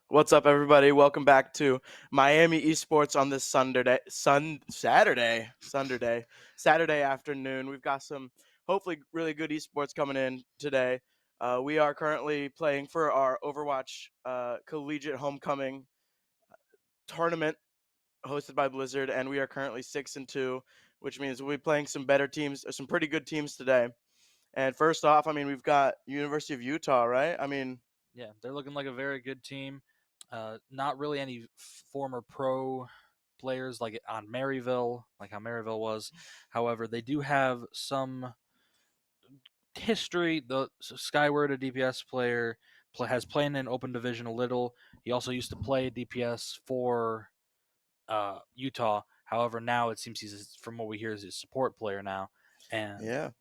What's up, everybody? Welcome back to Miami Esports on this Saturday afternoon. We've got some hopefully really good esports coming in today. We are currently playing for our Overwatch collegiate homecoming tournament hosted by Blizzard, and we are currently 6-2, which means we'll be playing some better teams, some pretty good teams today. And first off, we've got University of Utah, right? Yeah, they're looking like a very good team. Not really any former pro players like on Maryville, like how Maryville was. However, they do have some history. The Skyward, a DPS player, has played in open division a little. He also used to play DPS for Utah. However, now it seems from what we hear, is a support player now, and Yeah,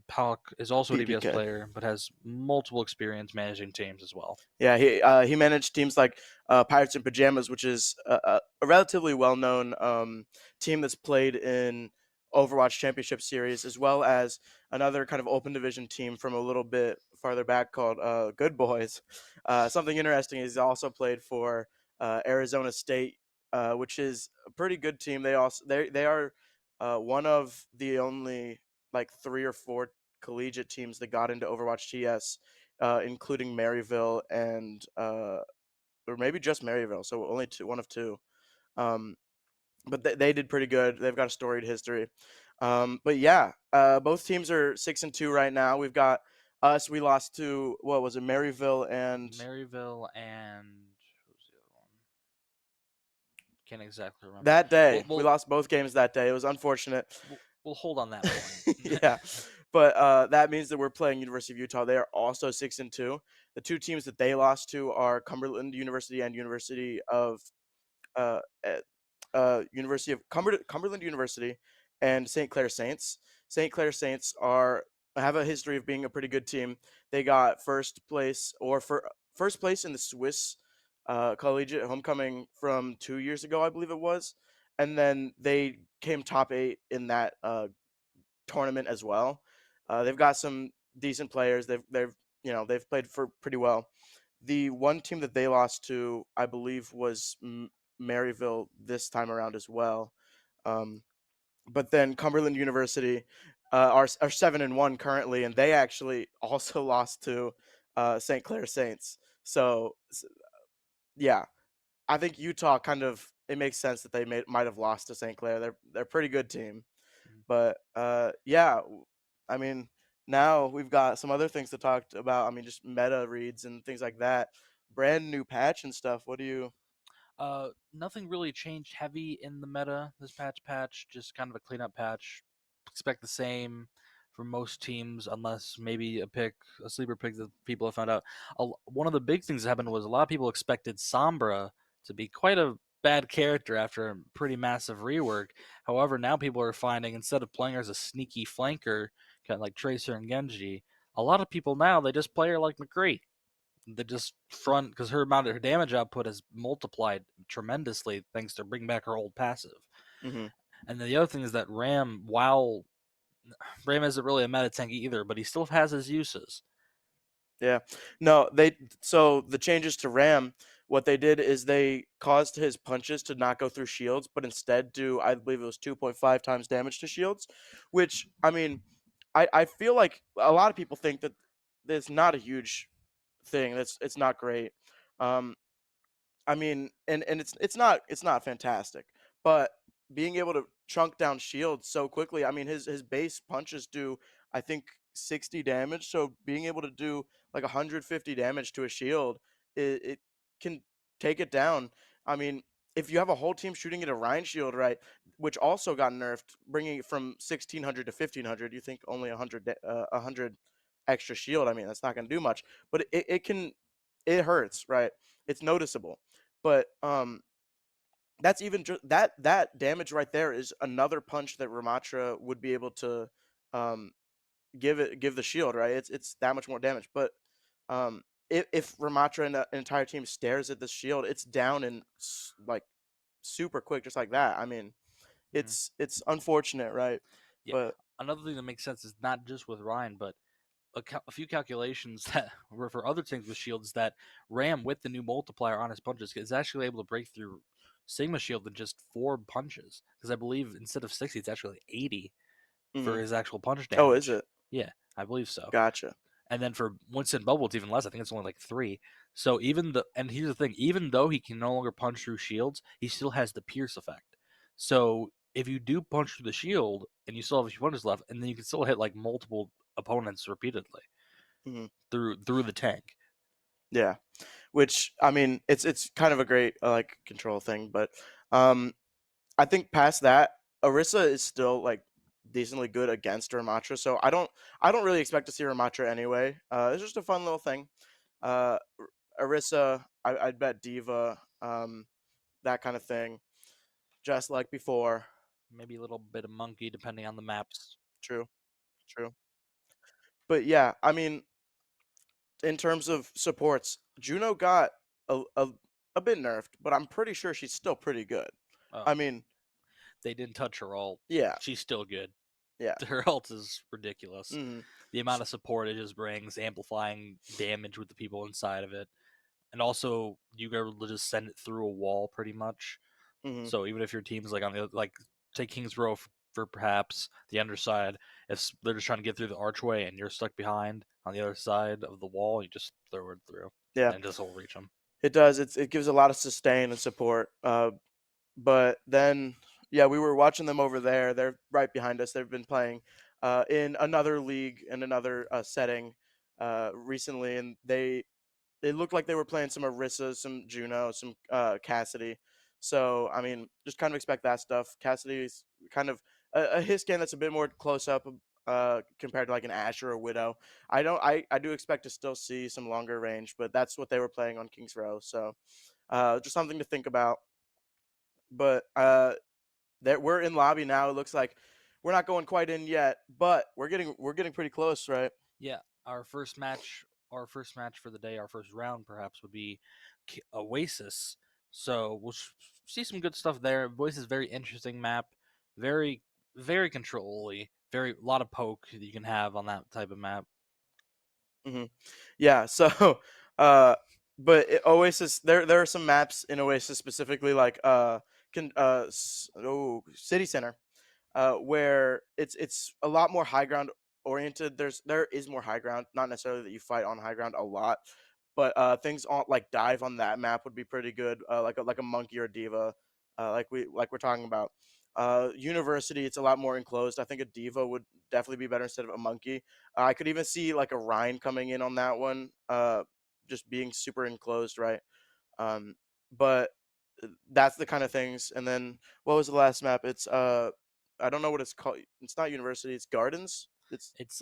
Pollock is also a DPS PPK. player, but has multiple experience managing teams as well. Yeah, he managed teams like Pirates in Pajamas, which is a relatively well known team that's played in Overwatch Championship Series, as well as another kind of open division team from a little bit farther back called Good Boys. Something interesting is he also played for Arizona State, which is a pretty good team. They are one of the only like 3 or 4 collegiate teams that got into Overwatch TS, including Maryville and or maybe just Maryville. So only two, one of two. Um, but they did pretty good. They've got a storied history. But yeah, both teams are 6-2 right now. We've got us. We lost to what was it, Maryville and Maryville and what was the other one? Can't exactly remember. that We'll day. We we'll lost both games that day. It was unfortunate. we'll hold on that point. Yeah, but that means that we're playing University of Utah. They are also 6-2. The two teams that they lost to are Cumberland University and uh, eh, University of Cumberland University and St. Clair Saints. St. Clair Saints are have a history of being a pretty good team. They got first place in the Swiss collegiate homecoming from 2 years ago, I believe it was, and then they came top 8 in that tournament as well. They've got some decent players. They've played for pretty well. The one team that they lost to, I believe, was Maryville this time around as well. Um, but then Cumberland University are 7-1 currently, and they actually also lost to St. Clair Saints. So yeah, I think Utah kind of it makes sense that might have lost to St. Clair. They're a pretty good team. But yeah, I mean, now we've got some other things to talk about. I mean, just meta reads and things like that. Brand new patch and stuff. What do you? Nothing really changed heavy in the meta this patch. Just kind of a cleanup patch. Expect the same for most teams, unless maybe a sleeper pick that people have found out. One of the big things that happened was a lot of people expected Sombra to be quite a bad character after a pretty massive rework. However, now people are finding instead of playing her as a sneaky flanker, kind of like Tracer and Genji, a lot of people now they just play her like McCree. They just front because her damage output has multiplied tremendously thanks to bring back her old passive. Hmm. And then the other thing is that while Ram isn't really a meta tank either, but he still has his uses. Yeah. No, so the changes to Ram, what they did is they caused his punches to not go through shields, but instead do I believe it was 2.5 times damage to shields, which I mean, I feel like a lot of people think that it's not a huge thing. It's not great. Um, I mean, and it's not fantastic, but being able to chunk down shields so quickly. I mean, his base punches do I think 60 damage, so being able to do like 150 damage to a shield, it can take it down. I mean, if you have a whole team shooting at a Rhine shield, right, which also got nerfed, bringing it from 1600 to 1500, you think only 100 extra shield. I mean, that's not going to do much, but it hurts, right? It's noticeable. But that's even that damage right there is another punch that Ramatra would be able to um, give the shield, right? It's that much more damage. But if Ramatra and the entire team stares at this shield, it's down in like super quick, just like that. I mean, Mhm. it's unfortunate, right? Yeah. But Another thing that makes sense is not just with Ryan, but a few calculations that were for other things with shields that Ram with the new multiplier on his punches is actually able to break through Sigma shield in just 4 punches. Because I believe instead of 60, it's actually 80 for mhm. his actual punch Oh, is damage. it? Yeah, I believe so. Gotcha. And then for Winston Bubble, it's even less. I think it's only like 3. So and here's the thing: even though he can no longer punch through shields, he still has the pierce effect. So if you do punch through the shield and you still have a few punches left, and then you can still hit like multiple opponents repeatedly Hmm. through the tank. Yeah. Which I mean, it's kind of a great like control thing, but um, I think past that, Orisa is still like decently good against Ramatra, so I don't really expect to see Ramatra anyway. It's just a fun little thing. Orisa, I'd bet Diva, that kind of thing, just like before. Maybe a little bit of monkey depending on the maps. True, true. But yeah, I mean, in terms of supports, Juno got a, a a bit nerfed, but I'm pretty sure she's still pretty good. Oh, I mean, they didn't touch her ult. yeah, She's still good. yeah. Her ult is ridiculous. Hmm. The amount of support it just brings, amplifying damage with the people inside of it, and also you go to just send it through a wall pretty much. Hmm. So even if your team's like on the like take Kings Row for perhaps the underside, if they're just trying to get through the archway and you're stuck behind on the other side of the wall, you just throw it through Yeah, and just will reach them. it does. It gives a lot of sustain and support. But then, yeah, we were watching them over there. They're right behind us. They've been playing in another league in another setting recently, and they looked like they were playing some Orisa, some Juno, some Cassidy. So I mean, just kind of expect that stuff. Cassidy's kind of a his game that's a bit more close up compared to like an Ashe or a Widow. I do expect to still see some longer range, but that's what they were playing on Kings Row. So just something to think about. But that we're in lobby now. It looks like we're not going quite in yet, but we're getting pretty close, right? Yeah, our first match for the day, our first round perhaps would be Oasis. So we'll see some good stuff there. Oasis is very interesting map, very very controlly, very a lot of poke that you can have on that type of map. Hmm. Yeah. So, uh, but Oasis, there are some maps in Oasis specifically, like City Center, where it's a lot more high ground oriented. There is more high ground, not necessarily that you fight on high ground a lot, but things on like dive on that map would be pretty good, like a monkey or diva, like we're talking about. University, it's a lot more enclosed. I think a diva would definitely be better instead of a monkey. I could even see like a Rhine coming in on that one, just being super enclosed, right? But that's the kind of things. And then what was the last map? It's I don't know what it's called. It's not university. It's gardens. It's It's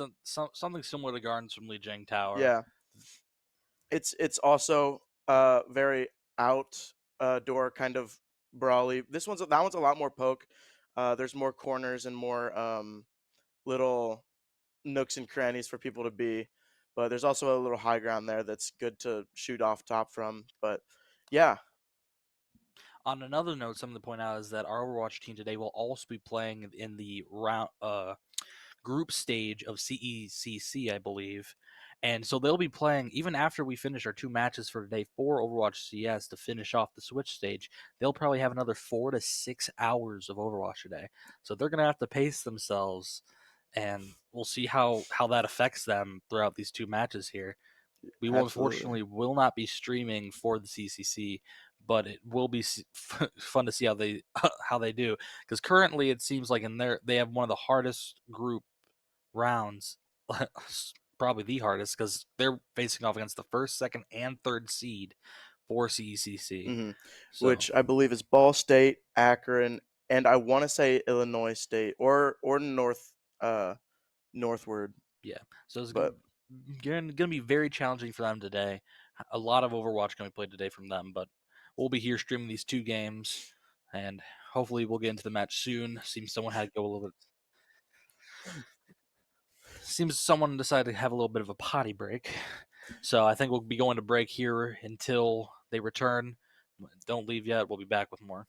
something similar to Gardens from Lijiang Tower. yeah. It's also very out door kind of brawly. That one's a lot more poke. There's more corners and more little nooks and crannies for people to be. But there's also a little high ground there that's good to shoot off top from. But yeah. On another note, something to point out is that our Overwatch team today will also be playing in the round group stage of CECC, I believe. And so they'll be playing even after we finish our two matches for today for Overwatch CS to finish off the Switch stage. They'll probably have another 4 to 6 hours of Overwatch today. So they're gonna have to pace themselves, and we'll see how that affects them throughout these two matches here. We will Absolutely. unfortunately will not be streaming for the CCC, but it will be fun to see how they how they do. Because currently it seems like in there they have one of the hardest group rounds, probably the hardest, because they're facing off against the first, second, and third seed for CECC. Hmm. So Which I believe is Ball State, Akron, and I want to say Illinois State or northward. yeah, so it's But gonna be very challenging for them today. A lot of Overwatch gonna be played today from them, but we'll be here streaming these two games, and hopefully we'll get into the match soon. Seems someone had to go a little bit. Seems someone decided to have a little bit of a potty break, so I think we'll be going to break here until they return. Don't leave yet. We'll be back with more.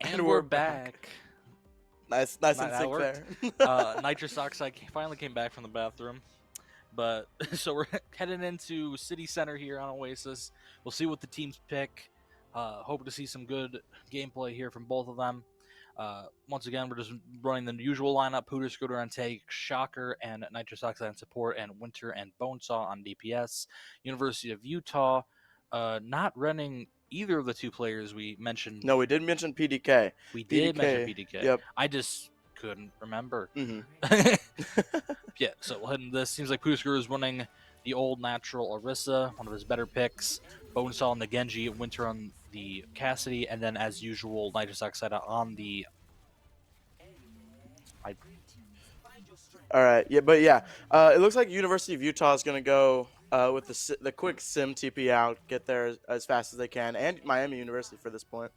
And And we're we're back. back. Nice Not and that sick worked. there. Nitrous oxide finally came back from the bathroom. But so we're heading into City Center here on Oasis. We'll see what the teams pick. Hope to see some good gameplay here from both of them. Once again, we're just running the usual lineup: Pooter, Scooter on take, Shocker and Nitrous Oxide on support, and Winter and Bonesaw on DPS. University of Utah, not running either of the two players we mentioned. No, we did mention PDK. We did mention PDK. PDK. Yep. I just couldn't remember. Hmm. Yeah, so we'll head into this. Seems like Pusker is running the old natural Orisa, one of his better picks. Bonesaw on the Genji, Winter on the Cassidy, and then as usual, Nitrous Oxide on the. All right. Yeah, but yeah, it looks like University of Utah is gonna go with the quick sim TP out, get there as fast as they can, and Miami University for this point.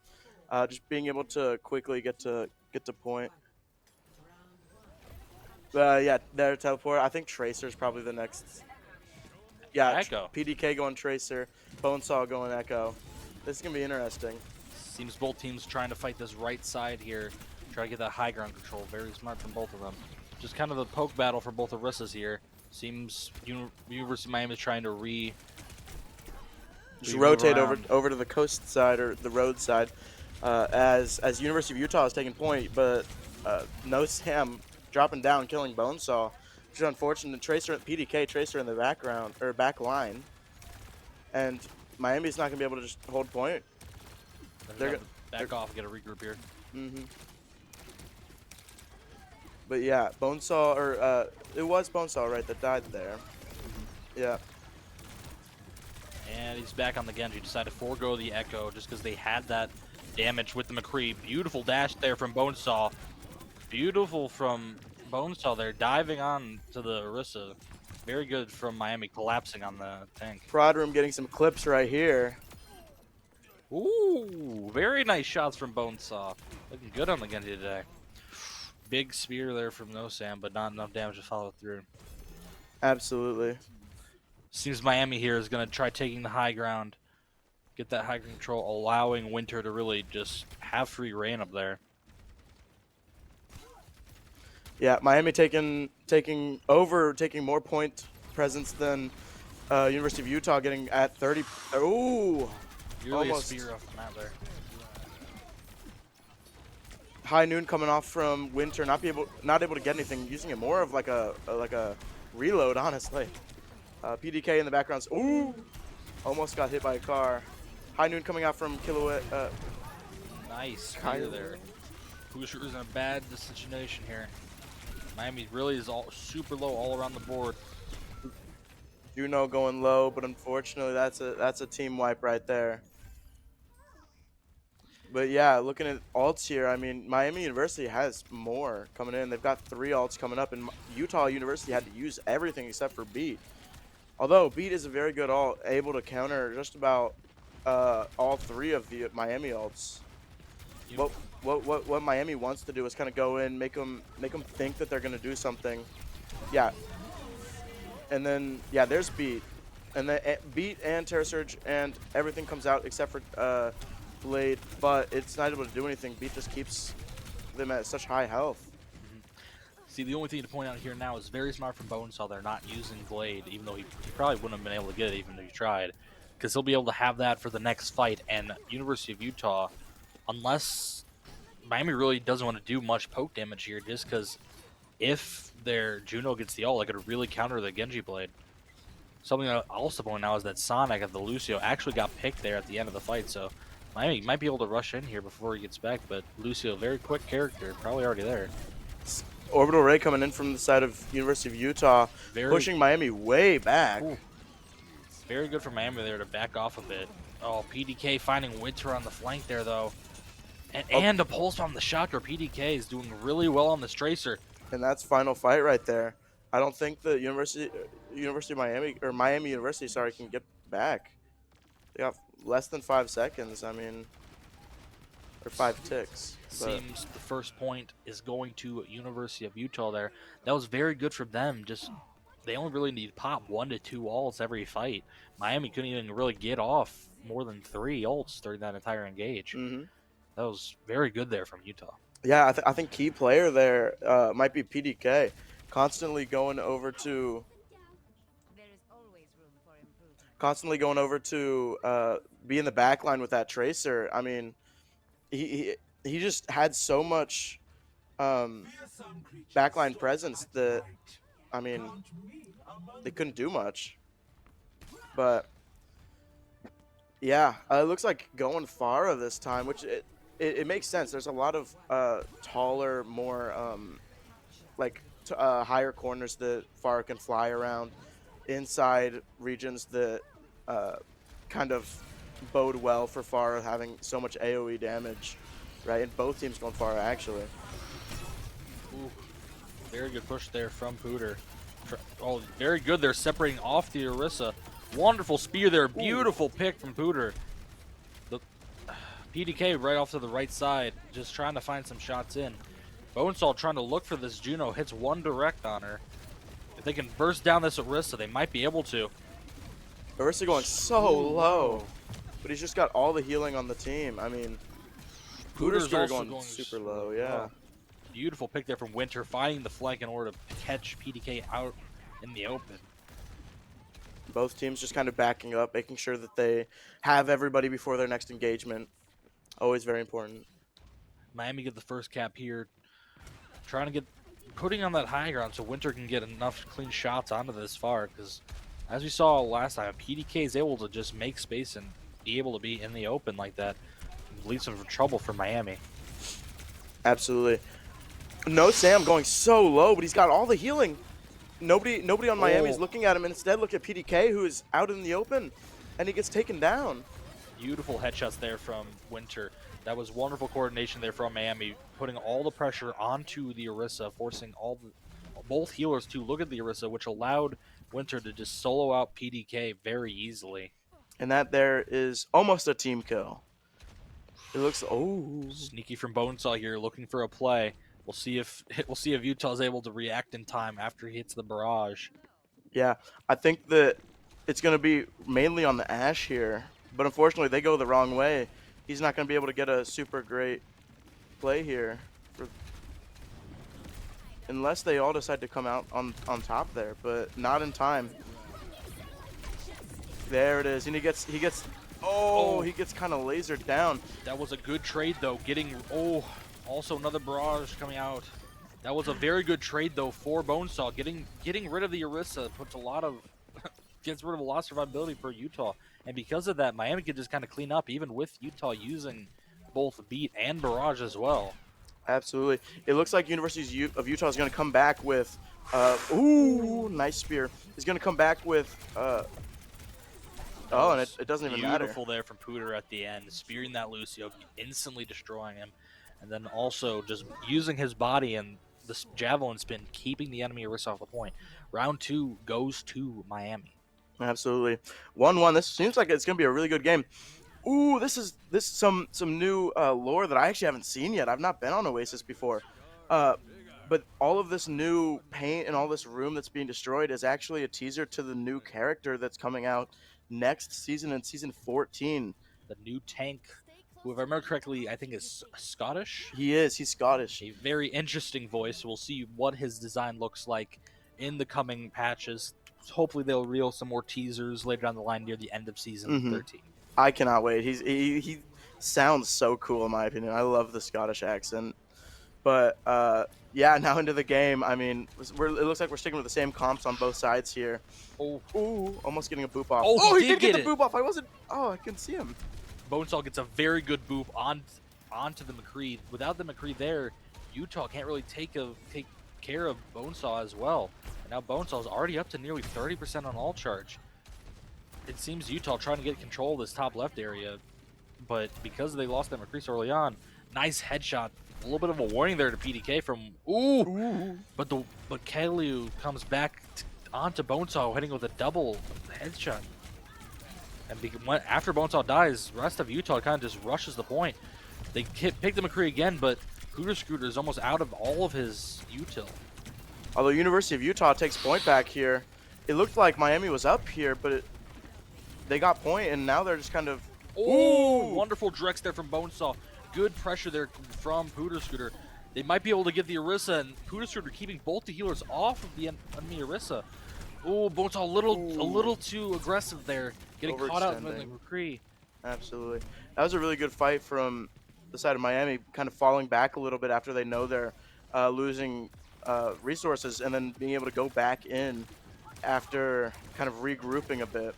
Just being able to quickly get to point. Yeah, their teleport. I think Tracer is probably the next. Yeah, Echo. PDK going Tracer, Bonesaw going Echo. This is gonna be interesting. Seems both teams trying to fight this right side here, try to get that high ground control. Very smart from both of them. Just kind of a poke battle for both Orisas here. Seems University of Miami is trying to Just move rotate around. over to the coast side or the road side, as University of Utah is taking point, but no Sam dropping down, killing Bonesaw. Which is unfortunate. Tracer, PDK Tracer in the background or back line, and Miami's not gonna be able to just hold point. They're They're gonna back off and get a regroup here. Mm-hmm. But yeah, Bonesaw or it was Bonesaw, right, that died there. Yeah. And he's back on the Genji. Decided to forego the Echo just because they had that damage with the McCree. Beautiful dash there from Bonesaw. Beautiful from Bonesaw there, diving on to the Orisa. Very good from Miami, collapsing on the tank. Prod Room getting some clips right here. Ooh, very nice shots from Bonesaw. Looking good on the Genji today. Big spear there from No Sam, but not enough damage to follow through. Absolutely. Seems Miami here is going to try taking the high ground, get that high control, allowing Winter to really just have free reign up there. Yeah, Miami taking more point presence than University of Utah, getting at 30. Ooh, Really almost. a spear off the map there. High Noon coming off from Winter, not able to get anything, using it more of like a reload, honestly. PDK in the background. Ooh, almost got hit by a car. High Noon coming out from Kilowatt. Nice spear there. Booster is in a bad situation here. Miami really is all super low all around the board. Juno going low, but unfortunately that's a team wipe right there. But yeah, looking at alts here, I mean, Miami University has more coming in. They've got 3 alts coming up, and Utah University had to use everything except for Beat. Although Beat is a very good alt, able to counter just about all 3 of the Miami alts. You know, What Miami wants to do is kind of go in, make them think that they're gonna do something. Yeah, and then yeah, there's Beat, and then Beat and Terra Surge and everything comes out except for Blade, but it's not able to do anything. Beat just keeps them at such high health. see, the only thing to point out here now is very smart from Bonesaw. They're not using Blade, even though he probably wouldn't have been able to get it even if he tried, because he'll be able to have that for the next fight. And University of Utah, unless Miami really doesn't want to do much poke damage here, just because if their Juno gets the ult, they could really counter the Genji Blade. Something that I'll also point out is that Sonic of the Lucio actually got picked there at the end of the fight, so Miami might be able to rush in here before he gets back, but Lucio, very quick character, probably already there. Orbital Ray coming in from the side of University of Utah, pushing Miami way back. Ooh, very good for Miami there to back off a bit. Oh, PDK finding Winter on the flank there, though. And a pulse on the shocker. PDK is doing really well on this Tracer. And that's final fight right there. I don't think the University of Miami, or Miami University, sorry, can get back. They got less than 5 seconds. I mean, or 5 ticks. Seems the first point is going to University of Utah there. That was very good for them. Just they only really need to pop 1 to 2 ults every fight. Miami couldn't even really get off more than 3 ults during that entire engage. That was very good there from Utah. Yeah, I think key player there might be PDK, constantly going over to be in the back line with that Tracer. I mean, he just had so much backline presence that, I mean, they couldn't do much. But yeah, it looks like going Pharah this time, which it makes sense. There's a lot of taller, more higher corners that Pharah can fly around, inside regions that kind of bode well for Pharah having so much AoE damage, right? And both teams going Pharah, actually. Ooh, very good push there from Pooter. Oh, very good. They're separating off the Orisa. Wonderful spear there. Beautiful pick from Pooter. The PDK right off to the right side, just trying to find some shots in. Bonesaw trying to look for this Juno. Hits one direct on her. If they can burst down this Orisa, they might be able to. Orisa going so low, but he's just got all the healing on the team. I mean, Pooter's going super low, yeah. Beautiful pick there from Winter, finding the flank in order to catch PDK out in the open. Both teams just kind of backing up, making sure that they have everybody before their next engagement. Always very important. Miami get the first cap here, putting on that high ground so Winter can get enough clean shots onto this far, because as we saw last time, PDK is able to just make space and be able to be in the open like that. Leaves some trouble for Miami. Absolutely. No Sam going so low, but he's got all the healing. Nobody on Miami is looking at him. Instead, look at PDK, who is out in the open, and he gets taken down. Beautiful headshots there from Winter. That was wonderful coordination there from Miami, putting all the pressure onto the Orisa, forcing both healers to look at the Orisa, which allowed Winter to just solo out PDK very easily. And that there is almost a team kill. It looks sneaky from Bonesaw here, looking for a play. We'll see if Utah's able to react in time after he hits the barrage. Yeah, I think that it's going to be mainly on the Ashe here, but unfortunately they go the wrong way. He's not going to be able to get a super great play here, unless they all decide to come out on top there, but not in time. There it is, and he gets he gets kind of lasered down. That was a good trade though. Also another barrage coming out. That was a very good trade though for Bonesaw. Getting rid of the Orisa gets rid of a lot of survivability for Utah. And because of that, Miami could just kind of clean up, even with Utah using both Beat and Barrage as well. Absolutely. It looks like University of Utah is going to come back with, nice spear. He's going to come back with That Oh, and it, was it doesn't even matter. beautiful there from Pooter at the end, spearing that Lucio, instantly destroying him, and then also just using his body and the javelin spin, keeping the enemy Orisa off the point. Round 2 goes to Miami. Absolutely. 1-1. This seems like it's going to be a really good game. Ooh, this is some new lore that I actually haven't seen yet. I've not been on Oasis before. Uh, but all of this new paint and all this room that's being destroyed is actually a teaser to the new character that's coming out next season in season 14. The new tank, who, if I remember correctly, I think is Scottish. He is. He's Scottish. A very interesting voice. We'll see what his design looks like in the coming patches. Hopefully, they'll reel some more teasers later down the line near the end of season Hmm. 13. I cannot wait. He sounds so cool in my opinion. I love the Scottish accent. But yeah, now into the game. I mean, it looks like we're sticking with the same comps on both sides here. Oh, Ooh, almost getting a boop off. oh, he Oh, he did did get get the it. boop off. I wasn't. Oh, I can see him. Bonesaw gets a very good boop onto the McCree. Without the McCree there, Utah can't really take care of Bonesaw as well. And now Bonesaw is already up to nearly 30% on all charge. It seems Utah trying to get control of this top left area, but because they lost that McCree so early on, nice headshot. A little bit of a warning there to PDK from Ooh. but Kaliu comes back onto Bonesaw, hitting with a double headshot. And after Bonesaw dies, the rest of Utah kind of just rushes the point. They pick the McCree again, but Hooter Scooter is almost out of all of his util. Although University of Utah takes point back here, it looked like Miami was up here, but they got point, and now they're just kind of. Oh, Ooh. wonderful Drex there from Bonesaw. Good pressure there from Pooter Scooter. They might be able to get the Orisa, and Pooter Scooter keeping both the healers off of the enemy Orisa. Oh, Bonesaw a little too aggressive there, getting caught out in the McCree. Absolutely. That was a really good fight from the side of Miami, kind of falling back a little bit after they know they're losing resources, and then being able to go back in after kind of regrouping a bit.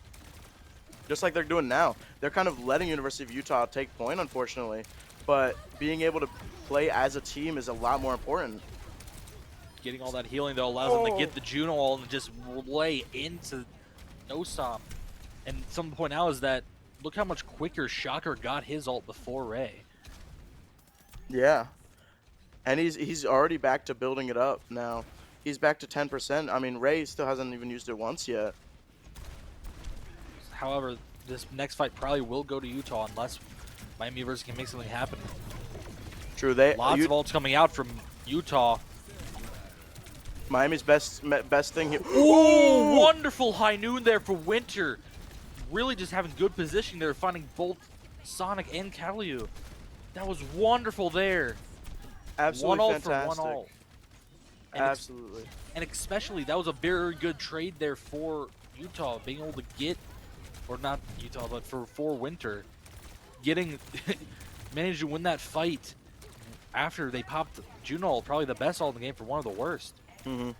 Just like they're doing now. They're kind of letting University of Utah take point, unfortunately. But being able to play as a team is a lot more important. Getting all that healing, though, allows them to get the Juno ult and just lay into Nosam. And something to point out is that look how much quicker Shocker got his ult before Ray. Yeah. And he's already back to building it up now. He's back to 10%. I mean, Ray still hasn't even used it once yet. However, this next fight probably will go to Utah unless Miami University can make something happen. True. Lots of ults coming out from Utah. Miami's best thing here. Ooh, wonderful high noon there for Winter. Really just having good positioning there, finding both Sonic and Kaliu. That was wonderful there. Absolutely one ult fantastic. for one ult. Absolutely. And especially, that was a very good trade there for Utah, being able to get, or not Utah, but for Winter, managed to win that fight after they popped Juno, probably the best ult in the game for one of the worst. Mm-hmm.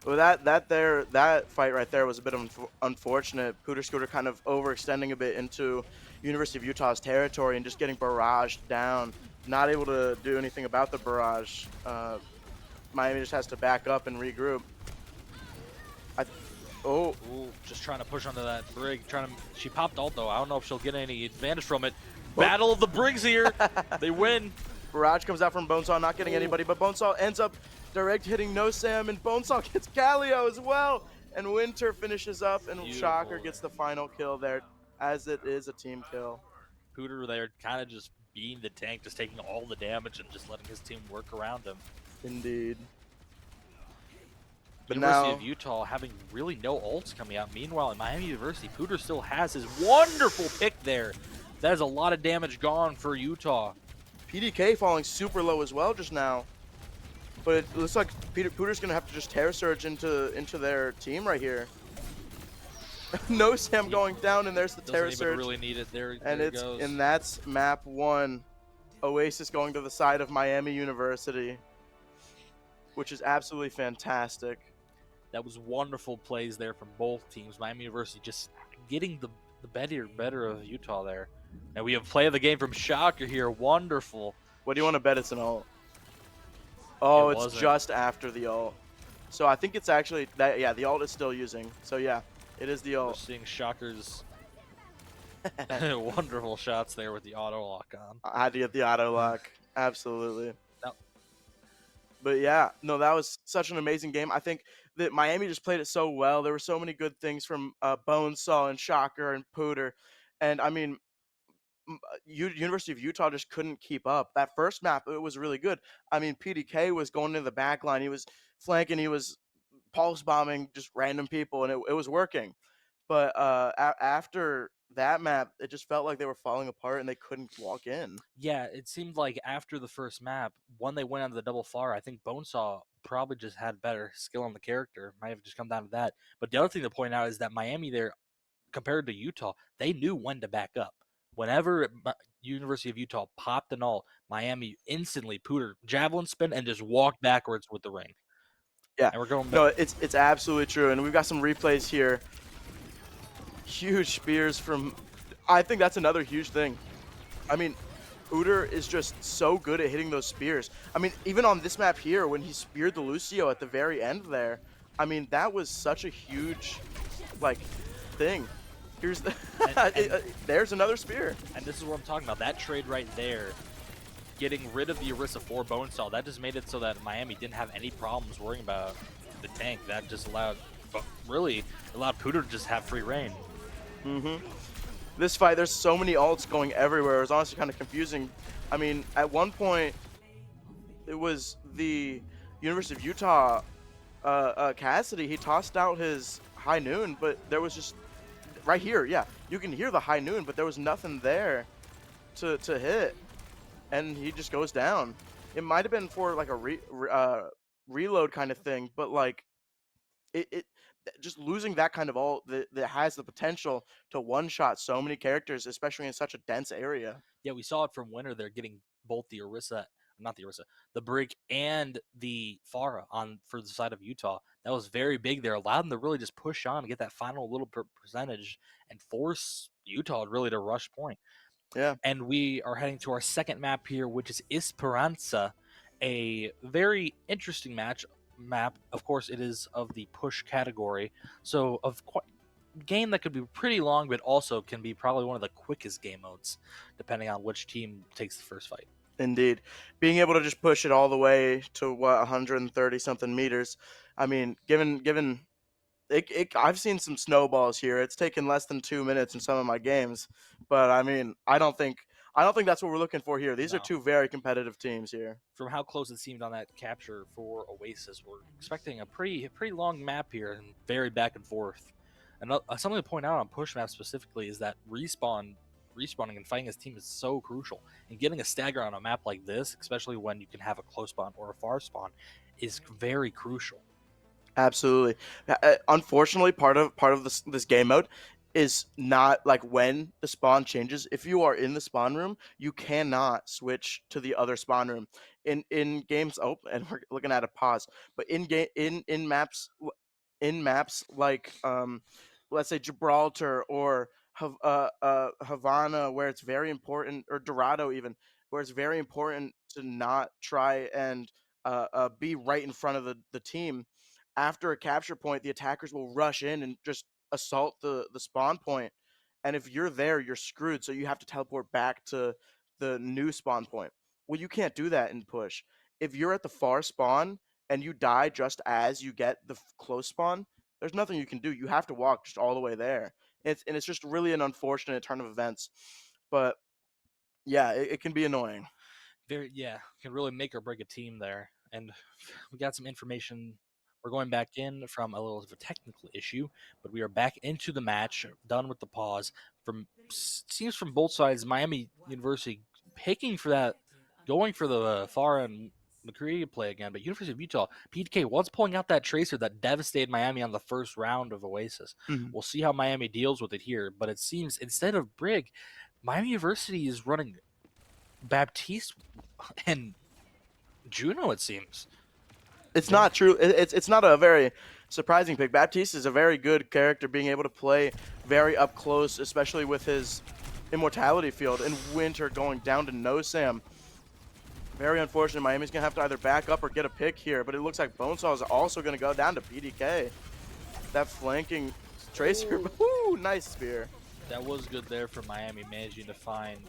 Well, that fight right there was a bit unfortunate. Pooter Scooter kind of overextending a bit into University of Utah's territory and just getting barraged down. Not able to do anything about the barrage. Miami just has to back up and regroup. Ooh, just trying to push onto that brig. She popped ult though. I don't know if she'll get any advantage from it. Battle of the brigs here. They win. Barrage comes out from Bonesaw, not getting anybody, but Bonesaw ends up direct hitting No Sam, and Bonesaw gets Galio as well. And Winter finishes up, and Beautiful. Shocker gets the final kill there, as it is a team kill. Pooter there kind of just being the tank, just taking all the damage and just letting his team work around him. Indeed. But University now, of Utah having really no ults coming out. Meanwhile, in Miami University, Pooter still has his wonderful pick there. That is a lot of damage gone for Utah. PDK falling super low as well just now. But it looks like Pooter's going to have to just Terror Surge into their team right here. No Sam going down, and there's the Terror Surge. Really need it. There it goes. And that's map 1. Oasis going to the side of Miami University, which is absolutely fantastic. That was wonderful plays there from both teams. Miami University just getting the better of Utah there. And we have play of the game from Shocker here. Wonderful. What do you want to bet it's an ult? Oh, it's wasn't. just after the ult. So I think it's actually that. Yeah, the ult is still using. So yeah, it is the ult. We're seeing Shocker's Wonderful shots there with the auto lock on. I had to get the auto lock. Absolutely. Now, But yeah, no, that was such an amazing game. I think that Miami just played it so well. There were so many good things from Bonesaw and Shocker and Pooter. And I mean, University of Utah just couldn't keep up. That first map, it was really good. I mean, PDK was going to the back line. He was flanking. He was pulse bombing just random people, and it was working. But after that map, it just felt like they were falling apart and they couldn't walk in. yeah, it seemed like after the first map, when they went on the double far, I think Bonesaw probably just had better skill on the character. Might have just come down to that. But the other thing to point out is that Miami there, compared to Utah, they knew when to back up. Whenever University of Utah popped an ult, Miami instantly pooter javelin spin and just walked backwards with the ring. Yeah, And we're going back. no, it's absolutely true, and we've got some replays here. Huge spears from. I think that's another huge thing. I mean, Uter is just so good at hitting those spears. I mean, even on this map here, when he speared the Lucio at the very end there, I mean, that was such a huge, like, thing. Here's the, And there's another spear. and this is what I'm talking about. That trade right there, getting rid of the Orisa for Bonesaw, that just made it so that Miami didn't have any problems worrying about the tank. That just allowed, really allowed Pooter to just have free reign. This fight, there's so many ults going everywhere. It was honestly kind of confusing. I mean, at one point, it was the University of Utah Cassidy. He tossed out his high noon, but there was just right here. Yeah, you can hear the high noon, but there was nothing there to hit, and he just goes down. It might have been for like a reload kind of thing, but like it just losing that kind of ult that has the potential to one shot so many characters, especially in such a dense area. Yeah, we saw it from Winter. They're getting both the Orisa, not the Orisa, the Brig and the Farah on for the side of Utah. That was very big there. Allowed them to really just push on and get that final little percentage and force Utah really to rush point. Yeah. And we are heading to our second map here, which is Esperanza, a very interesting map. Of course, it is of the push category, so of game that could be pretty long, but also can be probably one of the quickest game modes, depending on which team takes the first fight. Indeed. Being able to just push it all the way to what 130 something meters. I mean, given I've seen some snowballs here. It's taken less than 2 minutes in some of my games, but I mean, I don't think that's what we're looking for here. These are No. two very competitive teams here. From how close it seemed on that capture for Oasis, we're expecting a pretty long map here and very back and forth. And something to point out on push maps specifically is that respawning and fighting his team is so crucial. And getting a stagger on a map like this, especially when you can have a close spawn or a far spawn, is very crucial. Absolutely. Unfortunately, part of this game mode is not like when the spawn changes. If you are in the spawn room, you cannot switch to the other spawn room. In games, oh, and we're looking at a pause. But in maps like let's say Gibraltar or Havana, where it's very important, or Dorado even, where it's very important to not try and be right in front of the team. After a capture point, the attackers will rush in and just assault the spawn point. And if you're there, you're screwed. So you have to teleport back to the new spawn point. Well, you can't do that in push. If you're at the far spawn and you die just as you get the close spawn, there's nothing you can do. You have to walk just all the way there. And it's just really an unfortunate turn of events. But yeah, it can be annoying. Yeah, can really make or break a team there. And we got some information. We're going back in from a little of a technical issue, but we are back into the match, done with the pause. From seems from both sides, Miami University picking for that, going for the far and McCree play again, but University of Utah, PDK once pulling out that tracer that devastated Miami on the first round of Oasis. Mhm. We'll see how Miami deals with it here, but it seems instead of Brig, Miami University is running Baptiste and Juno, it seems. It's Yeah. not true. It's not a very surprising pick. Baptiste is a very good character, being able to play very up close, especially with his immortality field. And Winter going down to no Sam. Very unfortunate. Miami's gonna have to either back up or get a pick here. But it looks like Bonesaw is also gonna go down to PDK. That flanking tracer. Woo, nice spear. That was good there for Miami, managing to find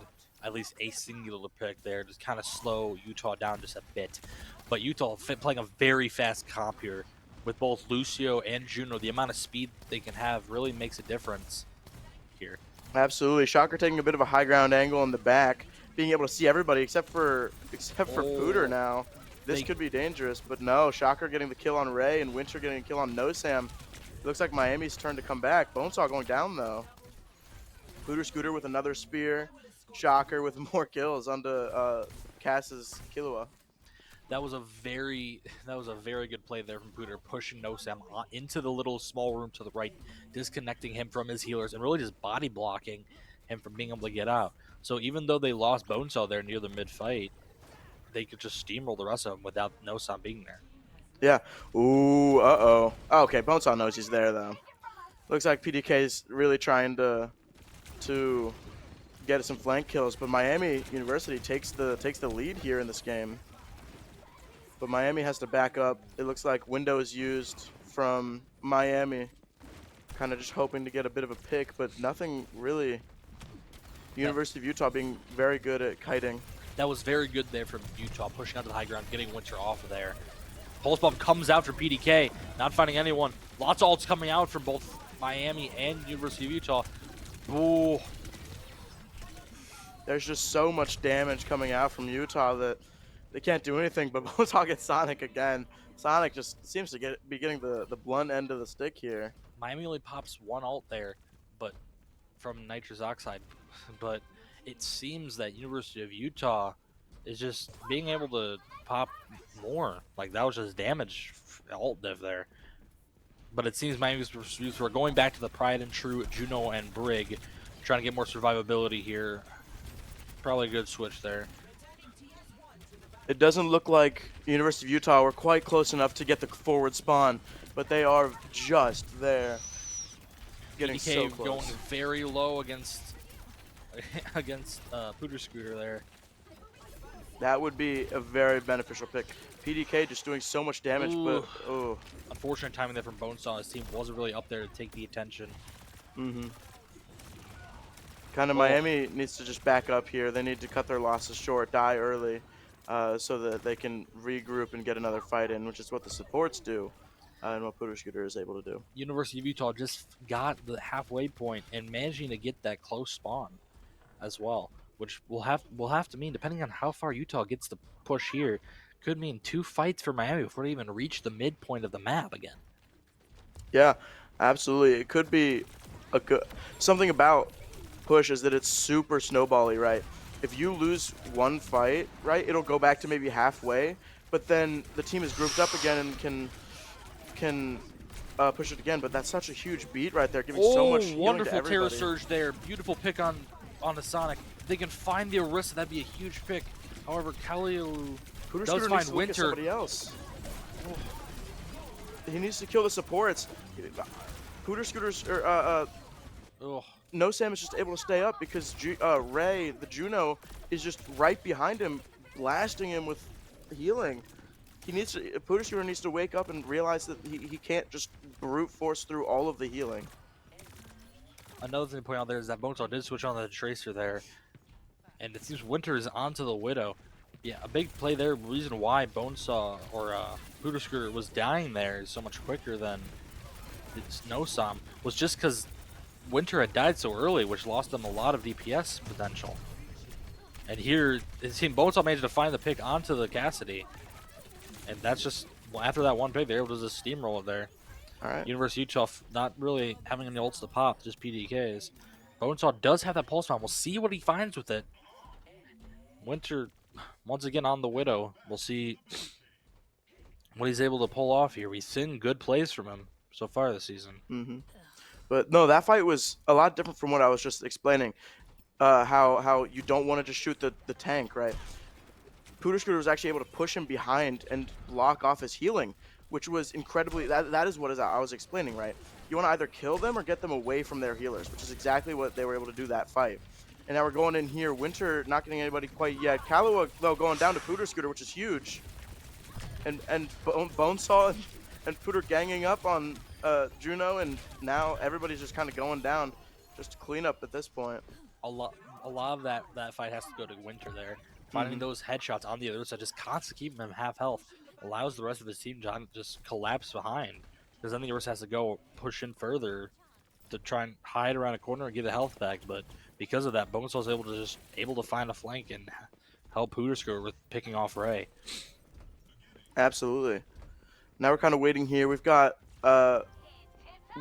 at least a singular pick there, just kind of slow Utah down just a bit. But Utah playing a very fast comp here with both Lucio and Juno. The amount of speed they can have really makes a difference here. Absolutely. Shocker taking a bit of a high ground angle in the back, being able to see everybody except for Pooter Oh, now. This they could be dangerous, but no. Shocker getting the kill on Ray and Winter getting a kill on No Sam. Looks like Miami's turn to come back. Bonesaw going down though. Pooter Scooter with another spear. Shocker with more kills onto Cass's Killua. that was a very good play there from Pooter, pushing Nosam into the little small room to the right, disconnecting him from his healers and really just body blocking him from being able to get out. So even though they lost Bonesaw there near the mid fight, they could just steamroll the rest of them without Nosam being there. Yeah. Ooh, uh-oh. Oh, okay, Bonesaw knows he's there though. Looks like PDK's really trying to get some flank kills, but Miami University takes the lead here in this game. But Miami has to back up. It looks like windows used from Miami, kind of just hoping to get a bit of a pick, but nothing really. That, University of Utah being very good at kiting. that was very good there from Utah, pushing out to the high ground, getting Winter off of there. Pulse Bomb comes out for PDK, not finding anyone. Lots of ults coming out from both Miami and University of Utah. Ooh, There's just so much damage coming out from Utah that they can't do anything but Bonesaw gets Sonic again. Sonic just seems to be getting the blunt end of the stick here. Miami only pops one ult there, but from nitrous oxide. But it seems that University of Utah is just being able to pop more. Like that was just damage ult div there. But it seems Miami's we're going back to the Pride and True Juno and Brig, trying to get more survivability here. Probably a good switch there. It doesn't look like University of Utah were quite close enough to get the forward spawn, but they are just there. Getting so PDK close. going very low against Pooter Scooter there. That would be a very beneficial pick. PDK just doing so much damage, Ooh. but oh. Unfortunate timing there from Bonesaw. His team wasn't really up there to take the attention. Kind of Miami needs to just back up here. They need to cut their losses short, die early, so that they can regroup and get another fight in, which is what the supports do, and what Pooter Scooter is able to do. University of Utah just got the halfway point and managing to get that close spawn as well, which will have to mean, depending on how far Utah gets the push here, could mean 2 fights for Miami before they even reach the midpoint of the map again. Yeah, absolutely. It could be a good something about push is that it's super snowbally, right? If you lose one fight, right, it'll go back to maybe halfway, but then the team is grouped up again and can push it again. But that's such a huge beat right there, giving so much healing to wonderful everybody. Terror Surge there. Beautiful pick on the Sonic. If they can find the Orisa, that'd be a huge pick. However, Kalil Pooter does Scooter find needs to look at Winter. somebody else. He needs to kill the supports. Pooter Scooter's Oh, No Sam is just able to stay up because Ray, the Juno, is just right behind him, blasting him with healing. Pooter Scooter needs to wake up and realize that he can't just brute force through all of the healing. another thing to point out there is that Bonesaw did switch on the Tracer there, and it seems Winter is onto the Widow. Yeah, a big play there. Reason why Bonesaw or Pooter Scooter was dying there so much quicker than Nosam was just because Winter had died so early, which lost them a lot of DPS potential. And here, his team Bonesaw managed to find the pick onto the Cassidy, and that's just after that one pick, they're able to just steamroll it there. All right. University of Utah not really having any ults to pop, just PDKs. Bonesaw does have that pulse bomb. We'll see what he finds with it. Winter, once again on the Widow. We'll see what he's able to pull off here. We've seen good plays from him so far this season. But no, that fight was a lot different from what I was just explaining. How you don't want to just shoot the tank, right? Pooter Scooter was actually able to push him behind and block off his healing, which was incredibly. That is what I was explaining, right? You want to either kill them or get them away from their healers, which is exactly what they were able to do that fight. And now we're going in here. Winter not getting anybody quite yet. Killua, though, going down to Pooter Scooter, which is huge. And Bonesaw and Pooter ganging up on Juno, and now everybody's just kind of going down. just cleanup at this point. A lot of that fight has to go to Winter there. Finding those headshots on the other side, just constantly keeping him half health, allows the rest of his team to just collapse behind. Because then the rest has to go push in further to try and hide around a corner and get the health back. But because of that, Bonesaw was able to find a flank and help Hooterscore with picking off Ray. Absolutely. Now we're kind of waiting here. We've got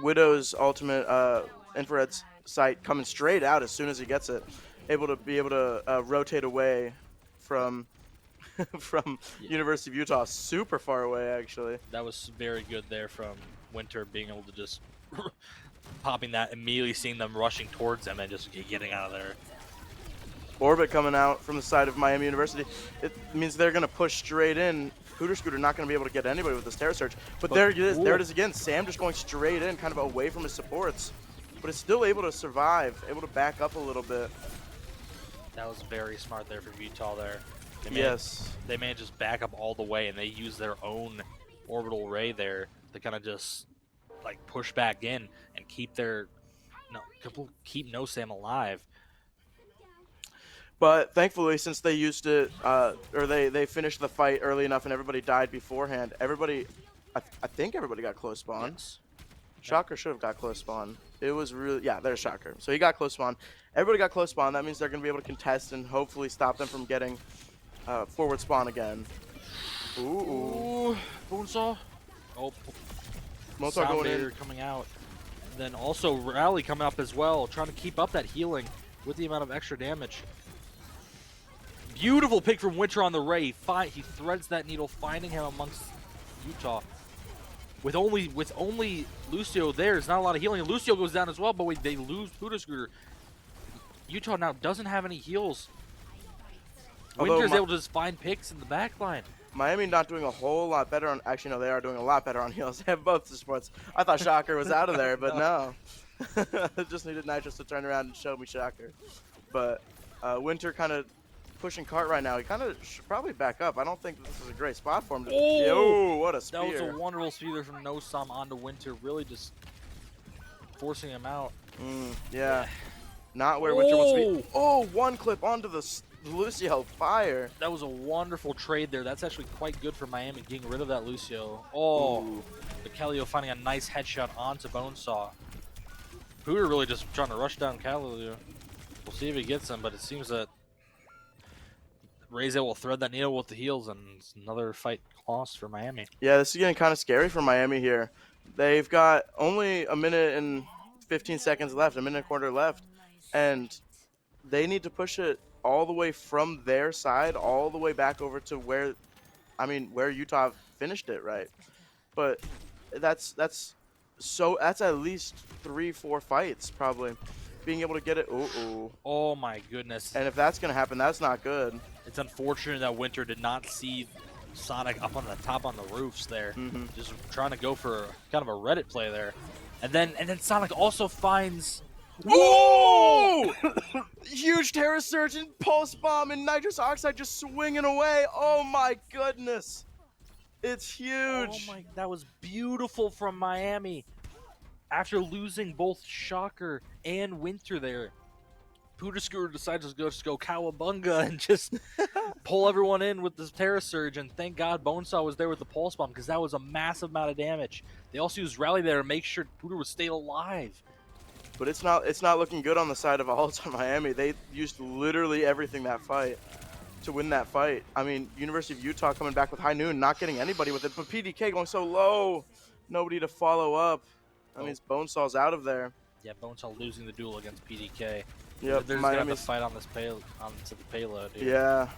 Widow's ultimate infrared sight coming straight out as soon as he gets it. Able to rotate away from from University of Utah, super far away actually. That was very good there from Winter, being able to just popping that, immediately seeing them rushing towards them and just getting out of there. Orbit coming out from the side of Miami University. It means they're going to push straight in. Hooter Scooter not going to be able to get anybody with this Terror Surge. But there it is. There it is again. Sam just going straight in, kind of away from his supports. But it's still able to survive, able to back up a little bit. That was very smart there from Utah there. They managed to just back up all the way, and they use their own orbital ray there to kind of just like push back in and keep No Sam alive. But thankfully, since they used it, or they finished the fight early enough and everybody died beforehand, I think everybody got close spawn. Yes. Shocker should have got close spawn. It was really, yeah, there's Shocker. So he got close spawn. Everybody got close spawn. That means they're going to be able to contest and hopefully stop them from getting forward spawn again. Ooh. Bonesaw. Oh, Bonesaw going in. Coming out. And then also Rally coming up as well, trying to keep up that healing with the amount of extra damage. Beautiful pick from Winter on the Ray. He threads that needle, finding him amongst Utah. With only Lucio there, there's not a lot of healing. Lucio goes down as well, but they lose Buddha Scooter. Utah now doesn't have any heals. Winter's able to just find picks in the back line. Miami not doing a whole lot better on, actually no, they are doing a lot better on heals. They have both the sports. I thought Shocker was out of there, but no. Just needed Nitrous to turn around and show me Shocker. But Winter kind of pushing cart right now. He kind of should probably back up. I don't think this is a great spot for him to. Oh, what a spear. That was a wonderful spear from No Sam onto Winter, really just forcing him out. Yeah. Not where Winter wants to be. Oh, one clip onto the Lucio fire. That was a wonderful trade there. That's actually quite good for Miami, getting rid of that Lucio. Oh, the Calio finding a nice headshot onto Bonesaw. Hooter really just trying to rush down Calio. We'll see if he gets him, but it seems that Reza will thread that needle with the heals, and it's another fight lost for Miami. Yeah, this is getting kind of scary for Miami here. They've got only a minute and 15 seconds left, a minute and a quarter left, and they need to push it all the way from their side, all the way back over to where Utah finished it, right? But that's at least 3-4 fights probably. Being able to get it. Oh my goodness. And if that's going to happen, that's not good. It's unfortunate that Winter did not see Sonic up on the top on the roofs there. Just trying to go for kind of a Reddit play there. And then Sonic also finds... Whoa! Huge Terror Surge and Pulse Bomb and Nitrous Oxide just swinging away. Oh my goodness. It's huge. Oh my, that was beautiful from Miami. After losing both Shocker and Winter there, Pooter Scooter decides to just go cowabunga and just pull everyone in with this Terror Surge, and thank God Bonesaw was there with the Pulse Bomb, because that was a massive amount of damage. They also used Rally there to make sure Pooter would stay alive. But it's not looking good on the side of All-Time Miami. They used literally everything that fight to win that fight. I mean, University of Utah coming back with High Noon, not getting anybody with it, but PDK going so low, nobody to follow up. That means Bonesaw's out of there. Yeah, Bonesaw losing the duel against PDK. Yep, they're gonna have to fight on this onto the payload. Dude. Yeah,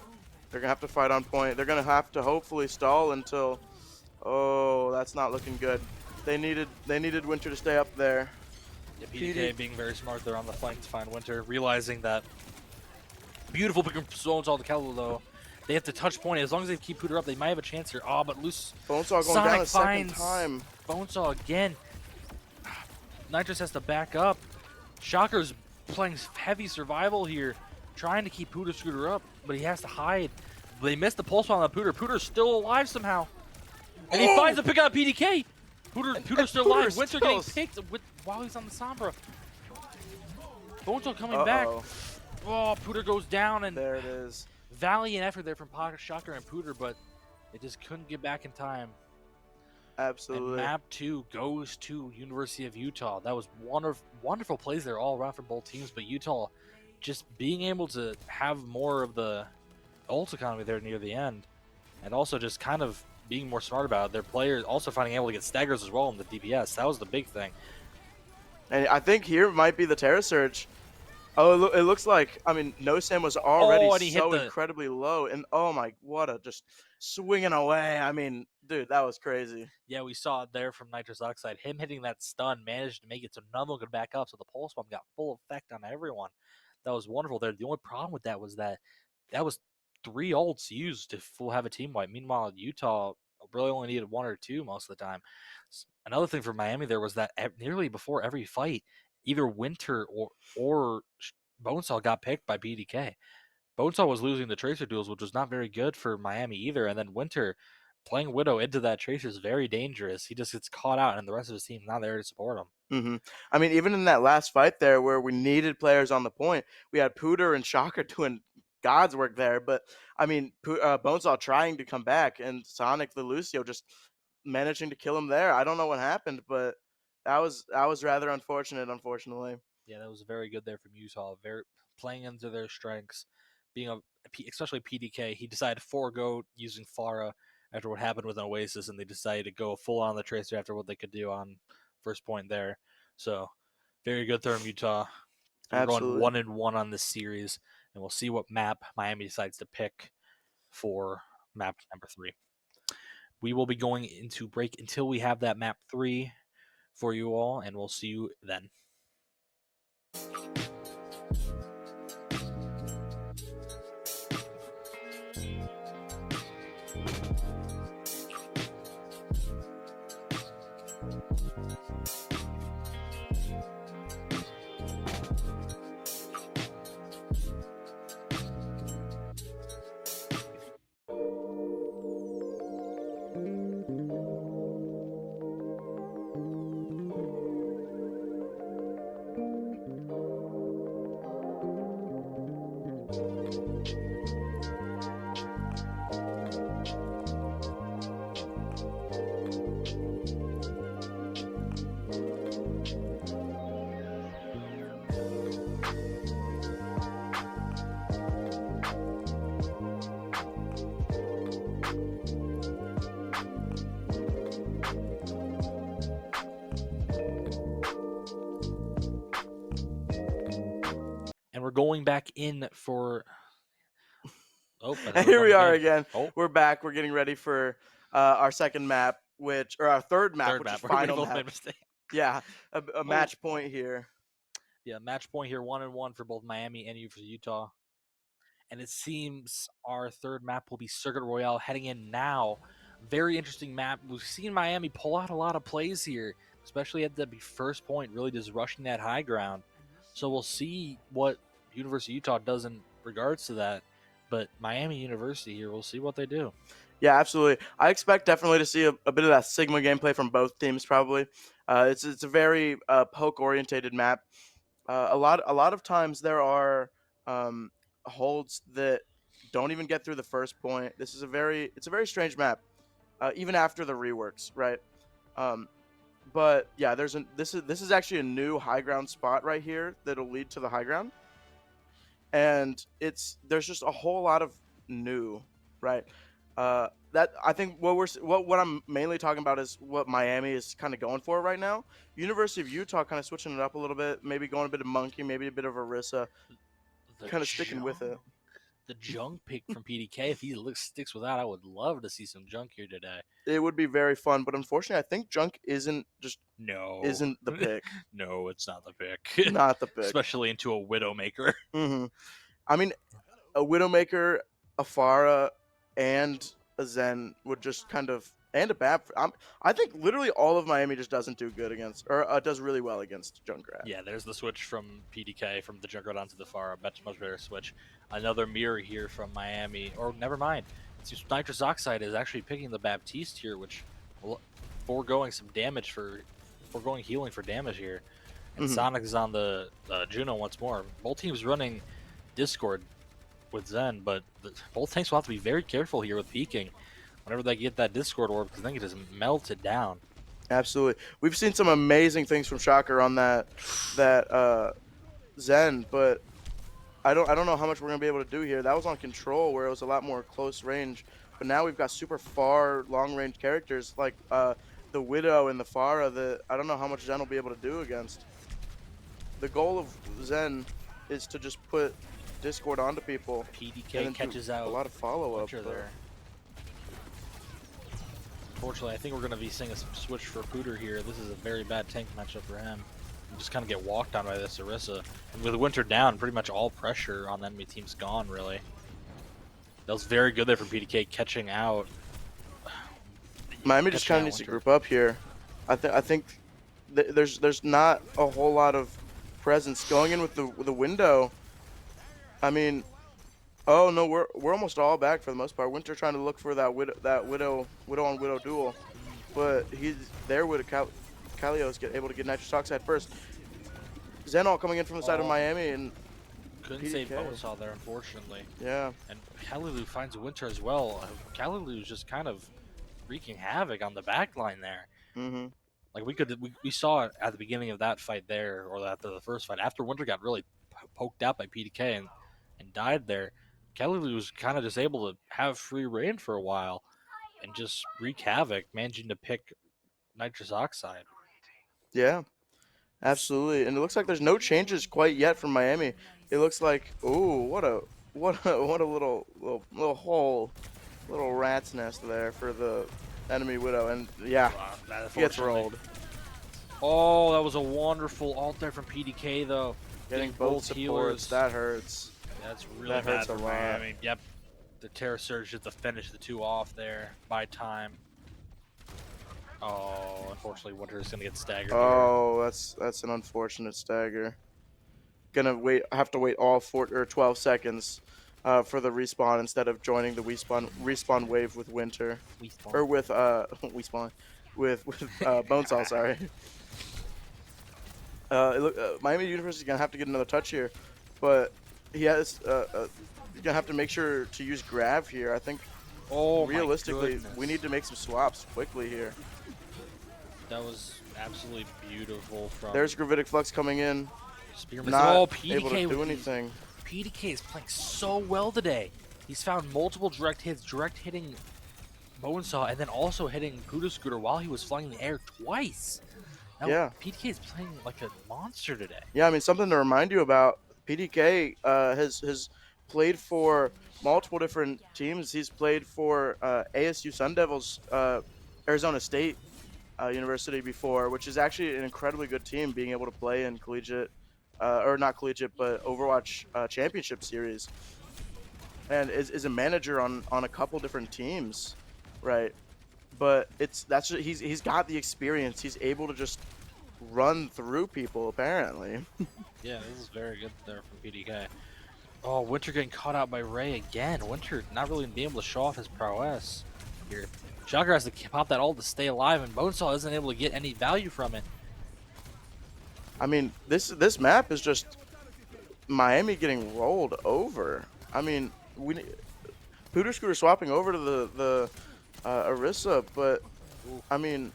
they're gonna have to fight on point. They're gonna have to hopefully stall until. Oh, that's not looking good. They needed Winter to stay up there. Yeah, PDK being very smart there on the flank to find Winter, realizing that beautiful pick from Bonesaw the Kello though. They have to touch point. As long as they keep Pooter up, they might have a chance here. Oh, but loose. Bonesaw going down a second time. Bonesaw again. Nitrous has to back up. Shocker's playing heavy survival here, trying to keep Pooter Scooter up, but he has to hide. They missed the pulse on Pooter. Pooter's still alive somehow. And he finds a pick on PDK. Pooter's still alive. Winter getting picked while he's on the Sombra. Bonesaw coming back. Uh-oh. Oh, Pooter goes down, and There it is. valiant effort there from Pocket Shocker and Pooter, but it just couldn't get back in time. And Absolutely. map 2 goes to University of Utah. That was wonderful plays there all around for both teams, but Utah just being able to have more of the ult economy there near the end, and also just kind of being more smart about it. Their players also finding able to get staggers as well in the DPS. That was the big thing. And I think here might be the Terra Surge. Oh, it looks like, I mean, No Sam was already Oh, and he hit so the incredibly low. And oh my, what a just swinging away. I mean, dude, that was crazy. yeah, we saw it there from Nitrous Oxide. Him hitting that stun managed to make it so none of them could back up, so the pulse bomb got full effect on everyone. That was wonderful there. The only problem with that was that was 3 ults used to full have a team wipe. Meanwhile, Utah really only needed 1 or 2 most of the time. Another thing for Miami there was that nearly before every fight, either Winter or Bonesaw got picked by PDK. Bonesaw was losing the Tracer duels, which was not very good for Miami either. And then Winter playing Widow into that Tracer is very dangerous. He just gets caught out, and the rest of his team's not there to support him. I mean, even in that last fight there where we needed players on the point, we had Pooter and Shocker doing God's work there. But I mean, Bonesaw trying to come back and Sonic the Lucio just managing to kill him there. I don't know what happened, but that was rather unfortunate, unfortunately. Yeah, that was very good there from Utah. Very playing into their strengths, being especially PDK. He decided to forego using Pharah after what happened with an Oasis, and they decided to go full on the Tracer after what they could do on first point there. So very good there from Utah. We're going Absolutely. 1-1 on this series, and we'll see what map Miami decides to pick for map number 3. We will be going into break until we have that map 3 for you all, and we'll see you then. And we're going back in for. Oh, And here we are game. again. Oh, We're back. We're getting ready for our second map, or our third map, third which is map. We final both made map. a mistake. Yeah, a Oh, match point here. yeah, match point here, 1-1 for both Miami and for Utah. And it seems our third map will be Circuit Royale heading in now. Very interesting map. We've seen Miami pull out a lot of plays here, especially at the first point, really just rushing that high ground. So we'll see what University of Utah does in regards to that. But Miami University here, we'll see what they do. Yeah, absolutely. I expect definitely to see a bit of that Sigma gameplay from both teams. Probably, it's a very poke orientated map. A lot of times there are um, holds that don't even get through the first point. It's a very strange map, even after the reworks, right? Um, but yeah, this is actually a new high ground spot right here that'll lead to the high ground, and there's just a whole lot of new, right? That I think what I'm mainly talking about is what Miami is kind of going for right now. University of Utah kind of switching it up a little bit, maybe going a bit of Monkey, maybe a bit of Orisa, The kind of sticking with it. the junk pick from PDK. If he sticks with that, I would love to see some junk here today. It would be very fun, but unfortunately, I think Junk isn't No, the pick, no, it's not the pick, not the pick. especially into a Widowmaker. I mean, a Widowmaker, a Pharah, and a Zen would just kind of, and a Bap. I think literally all of Miami just doesn't do good against, or does really well against Junkrat. Yeah, there's the switch from PDK from the Junkrat onto the Pharah. Much better switch. Another mirror here from Miami, or never mind. Nitrous Oxide is actually picking the Baptiste here, which foregoing some damage foregoing healing for damage here. and Mhm. Sonic is on the Juno once more. Both teams running Discord with Zen, but both tanks will have to be very careful here with peeking whenever they get that Discord orb because then it just melted down. Absolutely. We've seen some amazing things from Shocker on that Zen, but I don't know how much we're gonna be able to do here. That was on control where it was a lot more close range, but now we've got super far long range characters like the Widow and the Pharah that I don't know how much Zen will be able to do against. The goal of Zen is to just put Discord onto people and PDK then do catches a out lot of follow up, Winter but there. Unfortunately, I think we're going to be seeing a switch for Pooter here. This is a very bad tank matchup for him. You just kind of get walked on by this Orisa. And with Winter down, pretty much all pressure on the enemy team's gone, really. That was very good there from PDK catching out. Miami just Catching kind of out needs to Winter. group up here. I think there's not a whole lot of presence going in with the window. I mean, oh no, we're almost all back for the most part. Winter trying to look for that widow on widow duel, but he's there with Kalios get able to get nitrous oxide first. Zenol coming in from the side of Oh, Miami and couldn't save PDK. Bonesaw there, unfortunately. Yeah. And Kalilu finds Winter as well. Kalilu's just kind of wreaking havoc on the back line there. Mhm. Like we saw it at the beginning of that fight there, or after the first fight. After Winter got really poked out by PDK and died there, Kelly was kind of just able to have free reign for a while and just wreak havoc, managing to pick nitrous oxide. Yeah. It's Absolutely. And it looks like there's no changes quite yet from Miami. It looks like ooh, what a little hole, little rat's nest there for the enemy widow. And yeah, he gets unfortunately. rolled. Oh, that was a wonderful ult there from PDK though, Getting getting both both supports, healers. that hurts. That's really That hurts bad a for lot. Miami. Yep, the Terror Surge just to finish the two off there by time. Oh, unfortunately, Winter is going to get staggered here. Oh, that's an unfortunate stagger. Gonna have to wait all 12 seconds for the respawn instead of joining the respawn wave with Winter We or spawn. with respawn with Bonesaw. Sorry. Miami University is gonna have to get another touch here, but he has he's gonna have to make sure to use Grav here. I think Oh my realistically we need goodness. to make some swaps quickly here. That was absolutely beautiful from There's Gravitic Flux coming in, Spearman. not Oh, able to PDK do with the anything. PDK is playing so well today. He's found multiple direct hits, direct hitting Bonesaw, and then also hitting Buddha Scooter while he was flying in the air twice. Now Yeah, PDK is playing like a monster today. yeah. I mean something to remind you about. PDK has played for multiple different teams. He's played for ASU Sun Devils, Arizona State University before, which is actually an incredibly good team, being able to play in collegiate, or not collegiate, but Overwatch Championship Series, and is a manager on a couple different teams, right? But he's got the experience. He's able to just run through people apparently. Yeah, this is very good there from PDK. Oh, Winter getting caught out by Ray again. Winter not really being able to show off his prowess here. Shocker has to pop that ult to stay alive, and Bonesaw isn't able to get any value from it. I mean, this map is just Miami getting rolled over. I mean, Pooter Scooter swapping over to the Orisa, but Ooh, I mean,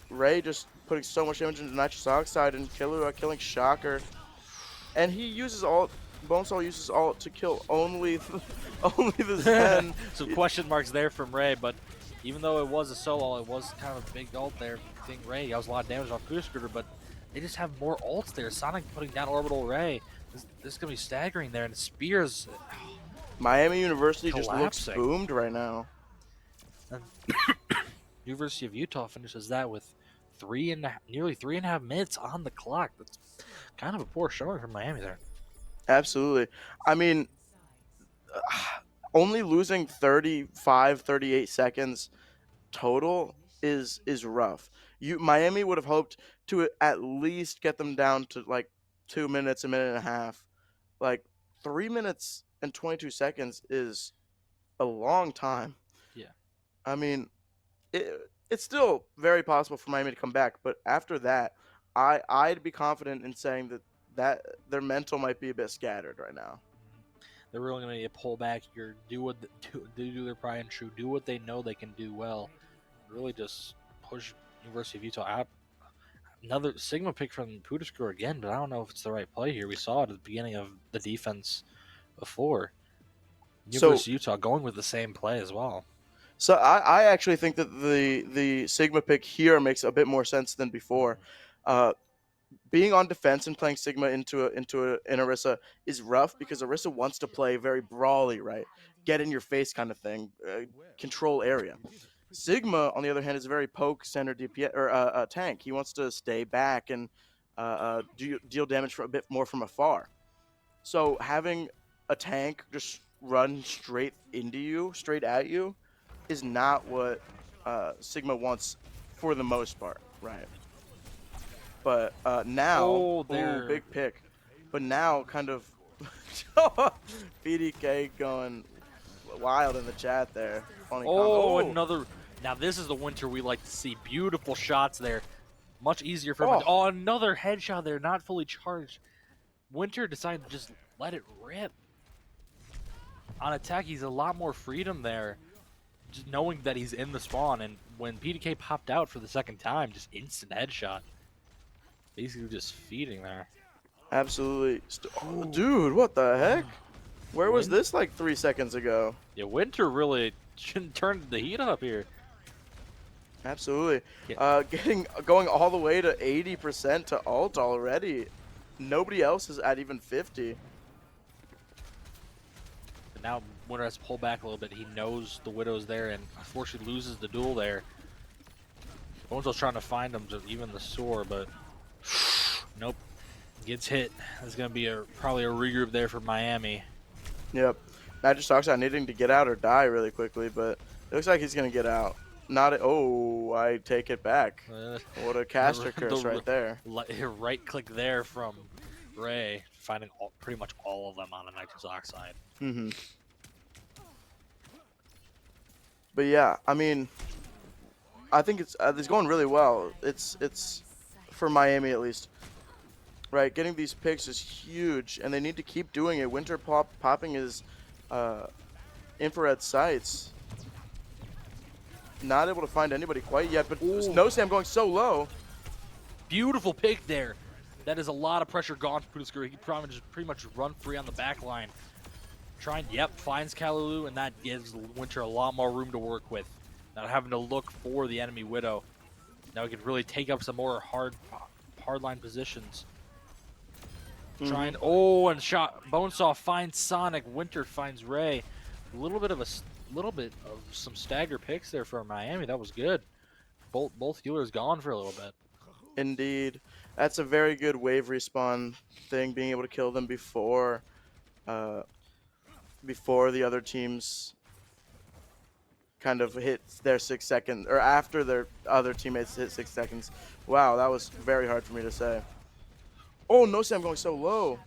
Ray just putting so much damage into nitrous oxide and killing Shocker, and he uses ult. Bonesaw uses ult to kill only only the Zen. Some question marks there from Ray, but even though it was a solo, it was kind of a big ult there. I think Ray got a lot of damage off Buddha Scooter, but they just have more ults there. Sonic putting down Orbital Ray. This is going to be staggering there, and Spears Miami University just looks collapsing. boomed right now. And University of Utah finishes that with nearly 3.5 minutes on the clock. That's kind of a poor showing from Miami there. Absolutely. I mean, only losing 35, 38 seconds total is rough. Miami would have hoped to at least get them down to like 2 minutes, a minute and a half. Like 3 minutes and 22 seconds is a long time. Yeah. I mean, it's still very possible for Miami to come back, but after that, I'd be confident in saying that their mental might be a bit scattered right now. They're really going to pull back here, do their pride and true, do what they know they can do well, really just push University of Utah out. Another Sigma pick from Pooterskor again, but I don't know if it's the right play here. We saw it at the beginning of the defense before. So University of Utah going with the same play as well. so I actually think that the Sigma pick here makes a bit more sense than before. Uh, Being on defense and playing Sigma in Orisa is rough because Orisa wants to play very brawly, right? Get in your face kind of thing, control area. Sigma, on the other hand, is a very poke center DPS or tank. He wants to stay back and deal damage for a bit more from afar. So having a tank just run straight at you, is not what Sigma wants for the most part, right? But now, Oh, ooh, there. big pick. But now, kind of, BDK going wild in the chat there. Funny comment. Oh, Oh, another. Now this is the winter we like to see. Beautiful shots there. Much easier for him. oh, Oh, another headshot there, not fully charged. Winter decided to just let it rip. On attack, he's a lot more freedom there. Just knowing that he's in the spawn, and when PDK popped out for the second time, just instant headshot. Basically just feeding there. absolutely. Oh, dude, what the heck? Where was Win this like 3 seconds ago? Yeah, Winter really turned the heat up here. Absolutely. Yeah. Going all the way to 80% to ult already. Nobody else is at even 50. But now Winter has to pull back a little bit. He knows the Widow's there and unfortunately loses the duel there. Boneso's trying to find him to even the soar, but nope. Gets hit. There's going to be probably a regroup there for Miami. Yep. Magic Oxide needing to get out or die really quickly, but it looks like he's going to get out. Oh, I take it back. What a caster curse right there. Right click there from Ray, finding pretty much all of them on a nitrous oxide. Mm-hmm. But yeah, I mean, I think it's going really well. It's for Miami at least. Right, getting these picks is huge, and they need to keep doing it. Winter popping his infrared sights. Not able to find anybody quite yet, but No Sam going so low. Beautiful pick there. That is a lot of pressure gone for Pooterskor. He pretty much run free on the back line. Finds Kalulu, and that gives Winter a lot more room to work with. Not having to look for the enemy Widow. Now he can really take up some more hard line positions. And Bonesaw finds Sonic. Winter finds Ray. A little bit of some stagger picks there for Miami. That was good. Both healers gone for a little bit. Indeed, that's a very good wave respawn thing. Being able to kill them before the other teams kind of hit their 6 seconds, or after their other teammates hit 6 seconds. Wow, that was very hard for me to say. Oh, No Sam going so low.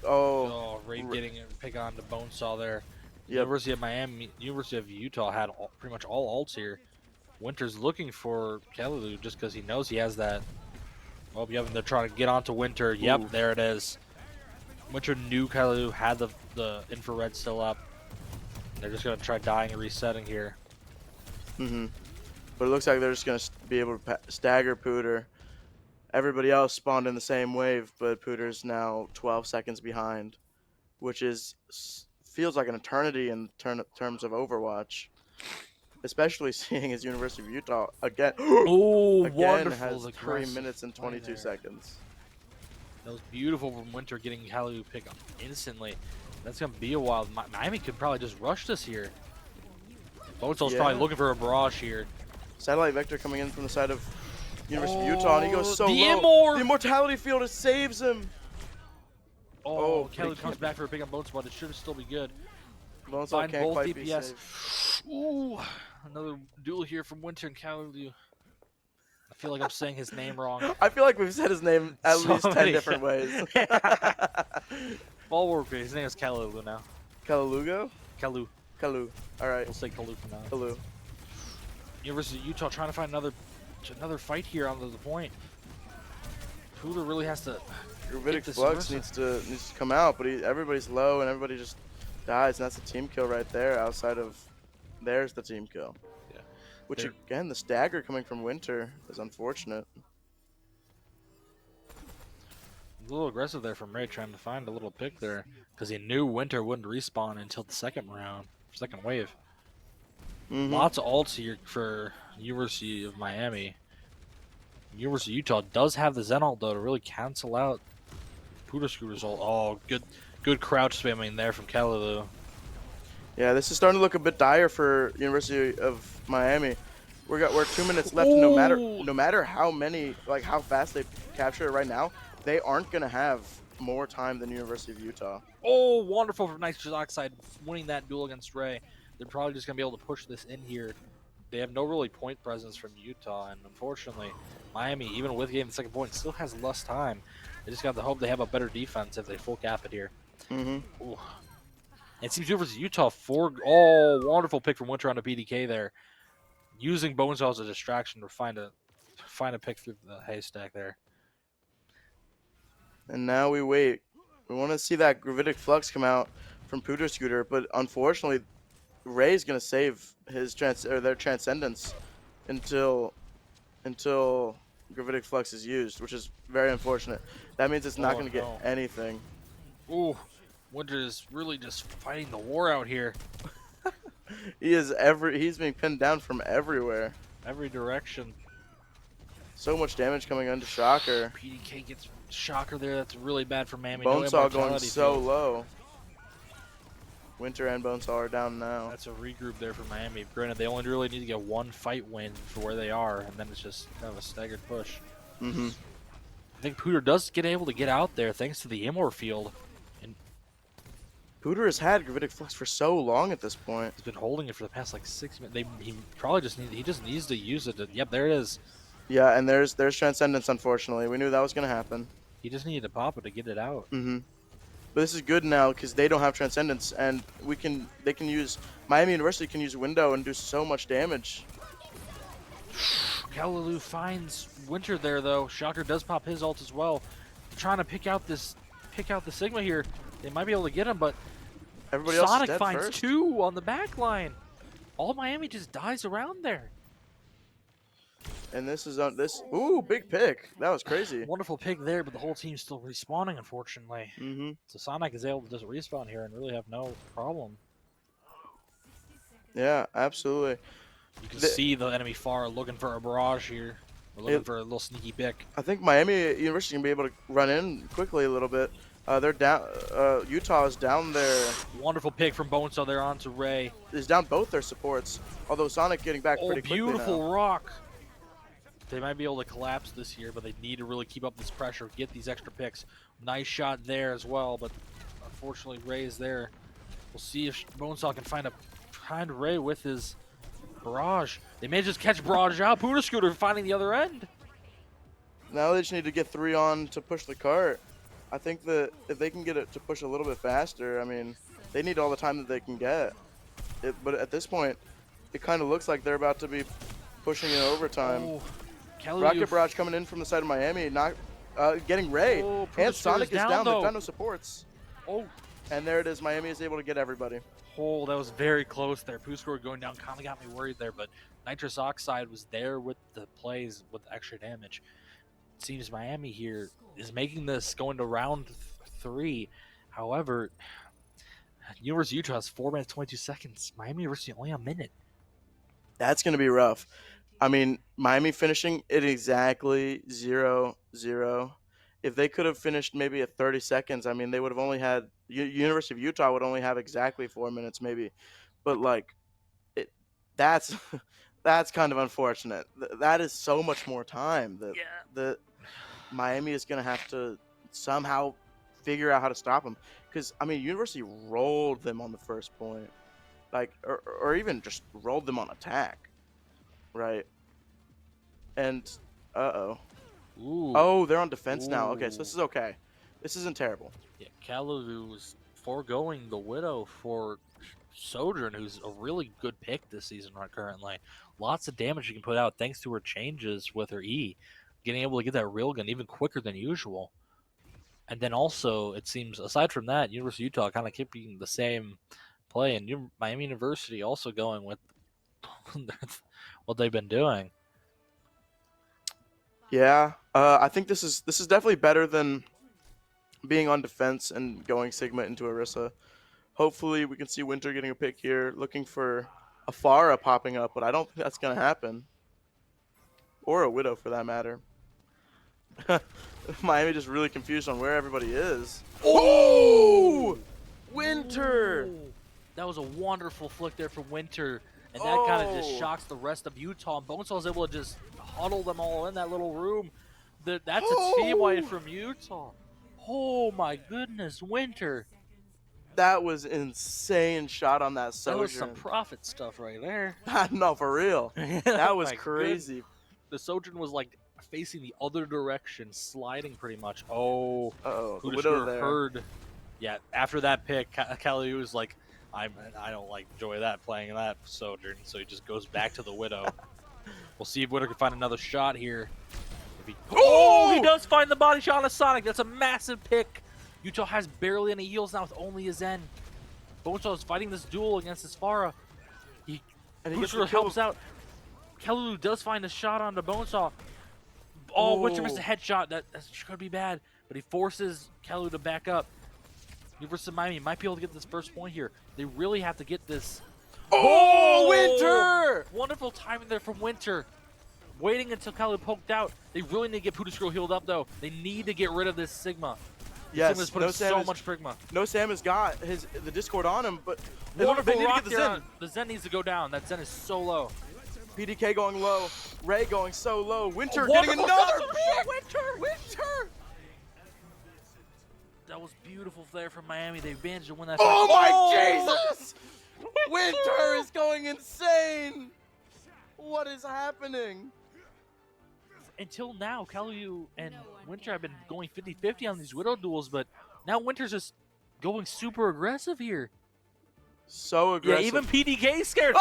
Oh, Ray getting a pick on the Bonesaw there. Yep. University of Miami, University of Utah had pretty much all ults here. Winter's looking for Kalulu just because he knows he has that. Oh, yep, and they're trying to get onto Winter. Yep, Ooh. there it is. Winter knew Kalulu had the infrared still up. They're just going to try dying and resetting here. Mm-hmm. But it looks like they're just going to be able to stagger Pooter. Everybody else spawned in the same wave, but Pooter's now 12 seconds behind, which feels like an eternity in terms of Overwatch. Especially seeing as University of Utah again Wonderful has 3 minutes and 22 seconds. That was beautiful from Winter getting Kalulu pick up instantly. That's going to be a while. Miami could probably just rush this here. Bonesaw's probably looking for a barrage here. Satellite Vector coming in from the side of University of Utah, and he goes so low. The Immortality Field saves him. Kalulu comes back for a pick on Bonesaw, but it should still be good. Bonesaw can't both quite DPS. be saved. Ooh, another duel here from Winter and Kalulu. I feel like I'm saying his name wrong. I feel like we've said his name at least 10 different ways. Ballwork, his name is Kalulu now. Kalugo? Kalu. All right. We'll say Kalu for now. Kalu. University of Utah trying to find another Another fight here on the point. Pooler really has to Gravitic get this Flux Orisa. needs to come out, but everybody's low and everybody just dies, and that's a team kill right there. Outside of there's the team kill. Yeah. Which They're again, the stagger coming from Winter is unfortunate. a little aggressive there from Ray, trying to find a little pick there because he knew Winter wouldn't respawn until the second round, second wave. Mm-hmm. Lots of ults here for University of Miami. University of Utah does have the Zen ult though to really cancel out Pooter Scooter's ult. Oh, good crouch spamming there from Calulu. Yeah, this is starting to look a bit dire for University of Miami. We're 2 minutes left. Ooh. No matter how many, like how fast they capture it right now, they aren't gonna have more time than University of Utah. Oh, wonderful from Nitrous Oxide winning that duel against Ray. They're probably just gonna be able to push this in here. They have no really point presence from Utah, and unfortunately, Miami, even with getting the second point, still has less time. They just got to hope they have a better defense if they full cap it here. Mm-hmm. Ooh. It seems versus Utah wonderful pick from Winter on the BDK there, using Bonesaw as a distraction to find a pick through the haystack there. And now we wait. We want to see that Gravitic Flux come out from Pooter Scooter, but unfortunately, Ray's gonna save their Transcendence until Gravitic Flux is used, which is very unfortunate. That means it's not gonna get anything. Ooh, Winter is really just fighting the war out here. He's being pinned down from everywhere. Every direction. So much damage coming onto Shocker. PDK gets Shocker there. That's really bad for Miami. Bonesaw going so low. Winter and Bonesaw are down now. That's a regroup there for Miami. Granted, they only really need to get one fight win for where they are, and then it's just kind of a staggered push. Mm-hmm. I think Pooter does get able to get out there thanks to the Immor field. And Pooter has had Gravitic Flux for so long at this point. he's been holding it for the past like 6 minutes. He probably just needs to use it. Yep, there it is. Yeah, and there's Transcendence, unfortunately. We knew that was going to happen. He just needed to pop it to get it out. Mm-hmm. But this is good now because they don't have Transcendence, and they can use Miami University can use Window and do so much damage. Calulu finds Winter there though. Shocker does pop his ult as well. They're trying to pick out the Sigma here. They might be able to get him, but Everybody else Sonic is dead finds first. 2 on the back line. All Miami just dies around there. And this is on this. Ooh, big pick. That was crazy. Wonderful pick there, but the whole team's still respawning, unfortunately. Mm-hmm. So Sonic is able to just respawn here and really have no problem. Yeah, absolutely. You can see the enemy far looking for a barrage here. We're looking for a little sneaky pick. I think Miami University can be able to run in quickly a little bit. They're down. Utah is down there. Wonderful pick from Bonesaw there onto Ray. Is down both their supports. Although Sonic getting back pretty quickly beautiful now. rock. They might be able to collapse this here, but they need to really keep up this pressure, get these extra picks. Nice shot there as well, but unfortunately Ray is there. We'll see if Bonesaw can find Ray with his barrage. They may just catch barrage out. Pooter Scooter finding the other end. Now they just need to get 3 on to push the cart. I think that if they can get it to push a little bit faster, I mean, they need all the time that they can get. But at this point, it kind of looks like they're about to be pushing in overtime. Rocket Barrage coming in from the side of Miami, not getting Ray. And Sonic is down. They've done no supports. And there it is. Miami is able to get everybody. Oh, that was very close there. Pooskor going down kind of got me worried there, but Nitrous Oxide was there with the plays with extra damage. It seems Miami here is making this going to round 3. However, University of Utah has 4 minutes 22 seconds. Miami University only a minute. That's going to be rough. I mean, Miami finishing at exactly 0-0. If they could have finished maybe at 30 seconds, I mean, they would have only had University of Utah would only have exactly 4 minutes, maybe. But like, that's kind of unfortunate. That is so much more time that Miami is going to have to somehow figure out how to stop them. Because I mean, University rolled them on the first point, like, or even just rolled them on attack, right? And oh, they're on defense now. Okay, so this is okay. This isn't terrible. Yeah, Calulu was foregoing the Widow for Sojourn, who's a really good pick this season right currently. Lots of damage you can put out thanks to her changes with her E, getting able to get that railgun even quicker than usual. And then also, it seems, aside from that, University of Utah kind of keeping the same play, and Miami University also going with what they've been doing. Yeah, I think this is definitely better than being on defense and going Sigma into Orisa. Hopefully, we can see Winter getting a pick here, looking for a Pharah popping up, but I don't think that's going to happen. Or a Widow, for that matter. Miami just really confused on where everybody is. Oh! Winter! Ooh. That was a wonderful flick there from Winter, and that kind of just shocks the rest of Utah. And Bonesaw was able to just huddle them all in that little room. That's a team wipe from Utah. Oh my goodness, Winter. That was insane shot on that Sojourn. That was some profit stuff right there. No, for real. That was My crazy. goodness. The Sojourn was like facing the other direction, sliding pretty much. Oh, Uh-oh, who the just Widow there. heard? Yeah, after that pick, Callie was like, I don't like enjoy that playing that Sojourn, so he just goes back to the Widow. We'll see if Widow can find another shot here. He does find the body shot on a Sonic. That's a massive pick. Utah has barely any heals now with only a Zen. Bonesaw is fighting this duel against his Pharah. He helps out. Kelulu does find a shot onto Bonesaw. Oh, Winter missed a headshot. That could be bad, but he forces Kelulu to back up. University of Miami might be able to get this first point here. They really have to get this. Oh, Winter! Wonderful timing there from Winter. Waiting until Kelulu poked out. They really need to get Pudascrew healed up, though. They need to get rid of this Sigma. Yes, Sigma's putting so much Prigma. No Sam has got the Discord on him, but they Wonderful need to rock get the Zen. The Zen needs to go down. That Zen is so low. PDK going low. Ray going so low. Winter getting another pick. Winter! That was beautiful there from Miami. They managed to win that. Oh my Jesus! Winter is going insane. What is happening? Until now, Kalu and Winter have been going 50-50 on these Widow duels, but now Winter's just going super aggressive here. So aggressive. Yeah, even PDK's scared.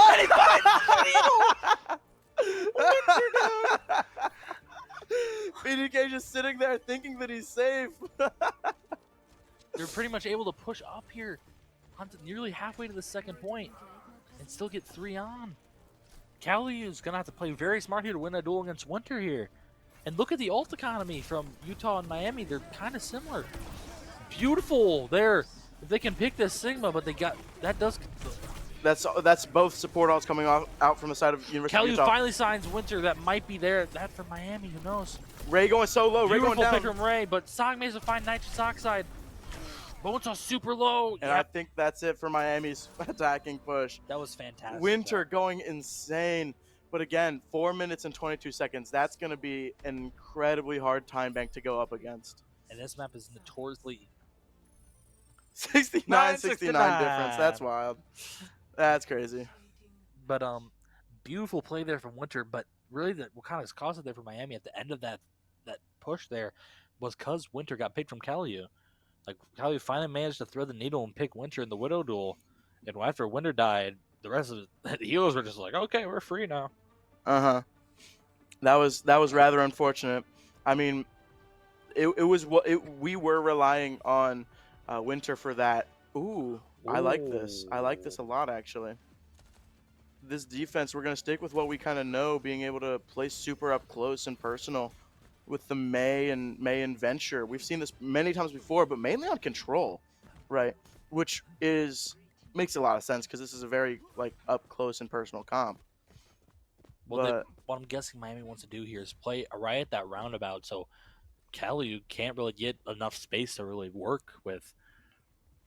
PDK just sitting there thinking that he's safe. They're pretty much able to push up here onto nearly halfway to the second point and still get 3 on. Kalu is going to have to play very smart here to win a duel against Winter here. And look at the ult economy from Utah and Miami. They're kind of similar. Beautiful there. If they can pick this Sigma, but they got that does. That's both support ults coming out from the side of University of Utah. Finally signs Winter. That might be there. That for Miami. Who knows? Ray going so low. Ray going down. Pick from Ray, but Song managed to find nitrous oxide. Bonesaw super low. And I think that's it for Miami's attacking push. That was fantastic. Winter going insane. But again, 4 minutes and 22 seconds. That's going to be an incredibly hard time bank to go up against. And this map is notoriously 69 difference. That's wild. That's crazy. But beautiful play there from Winter. But really, what kind of caused it there for Miami at the end of that push there was because Winter got picked from Kalu. Like Kalu finally managed to thread the needle and pick Winter in the Widow duel. And after Winter died, the rest of the healers were just like, okay, we're free now. That was rather unfortunate. I mean, we were relying on Winter for that. Ooh, I like this. I like this a lot, actually. This defense, we're gonna stick with what we kind of know, being able to play super up close and personal with the May and Venture. We've seen this many times before, but mainly on Control, right? Which makes a lot of sense because this is a very up close and personal comp. Well, what I'm guessing Miami wants to do here is play right at that roundabout, so Kalu can't really get enough space to really work with.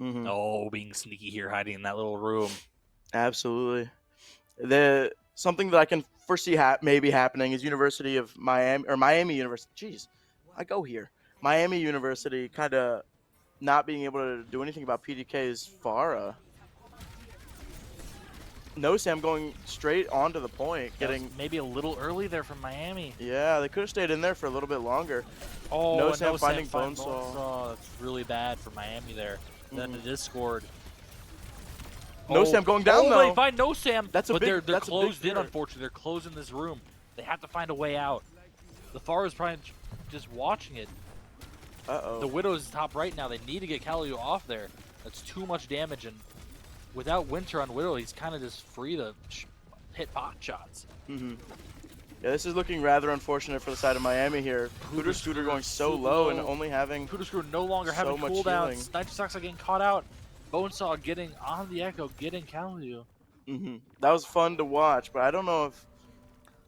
Oh, being sneaky here, hiding in that little room. Absolutely. Something that I can foresee maybe happening is University of Miami or Miami University. Jeez, I go here. Miami University kind of not being able to do anything about PDK's Pharah. No Sam going straight onto the point, getting maybe a little early there from Miami. Yeah, they could have stayed in there for a little bit longer. Oh, no Sam finding Bonesaw. That's really bad for Miami there. Then the Discord. No Oh, Sam going down oh, they though. find no Sam, That's a but big they're that's a big closed in. fear. Unfortunately, they're closed in this room. They have to find a way out. The Far is probably just watching it. The Uh-oh. Widow's top right now. They need to get Kalyu off there. That's too much damage, and without Winter on Widow, he's kind of just free to hit pot shots. Mhm. Yeah, this is looking rather unfortunate for the side of Miami here. Pooter Pooter Scooter Scooter going so so low and low. only having Pooter Scooter no longer having so much healing. cooldowns. Nitrous Oxide getting caught out. Bonesaw getting on the Echo, getting Kalyu. That was fun to watch, but I don't know if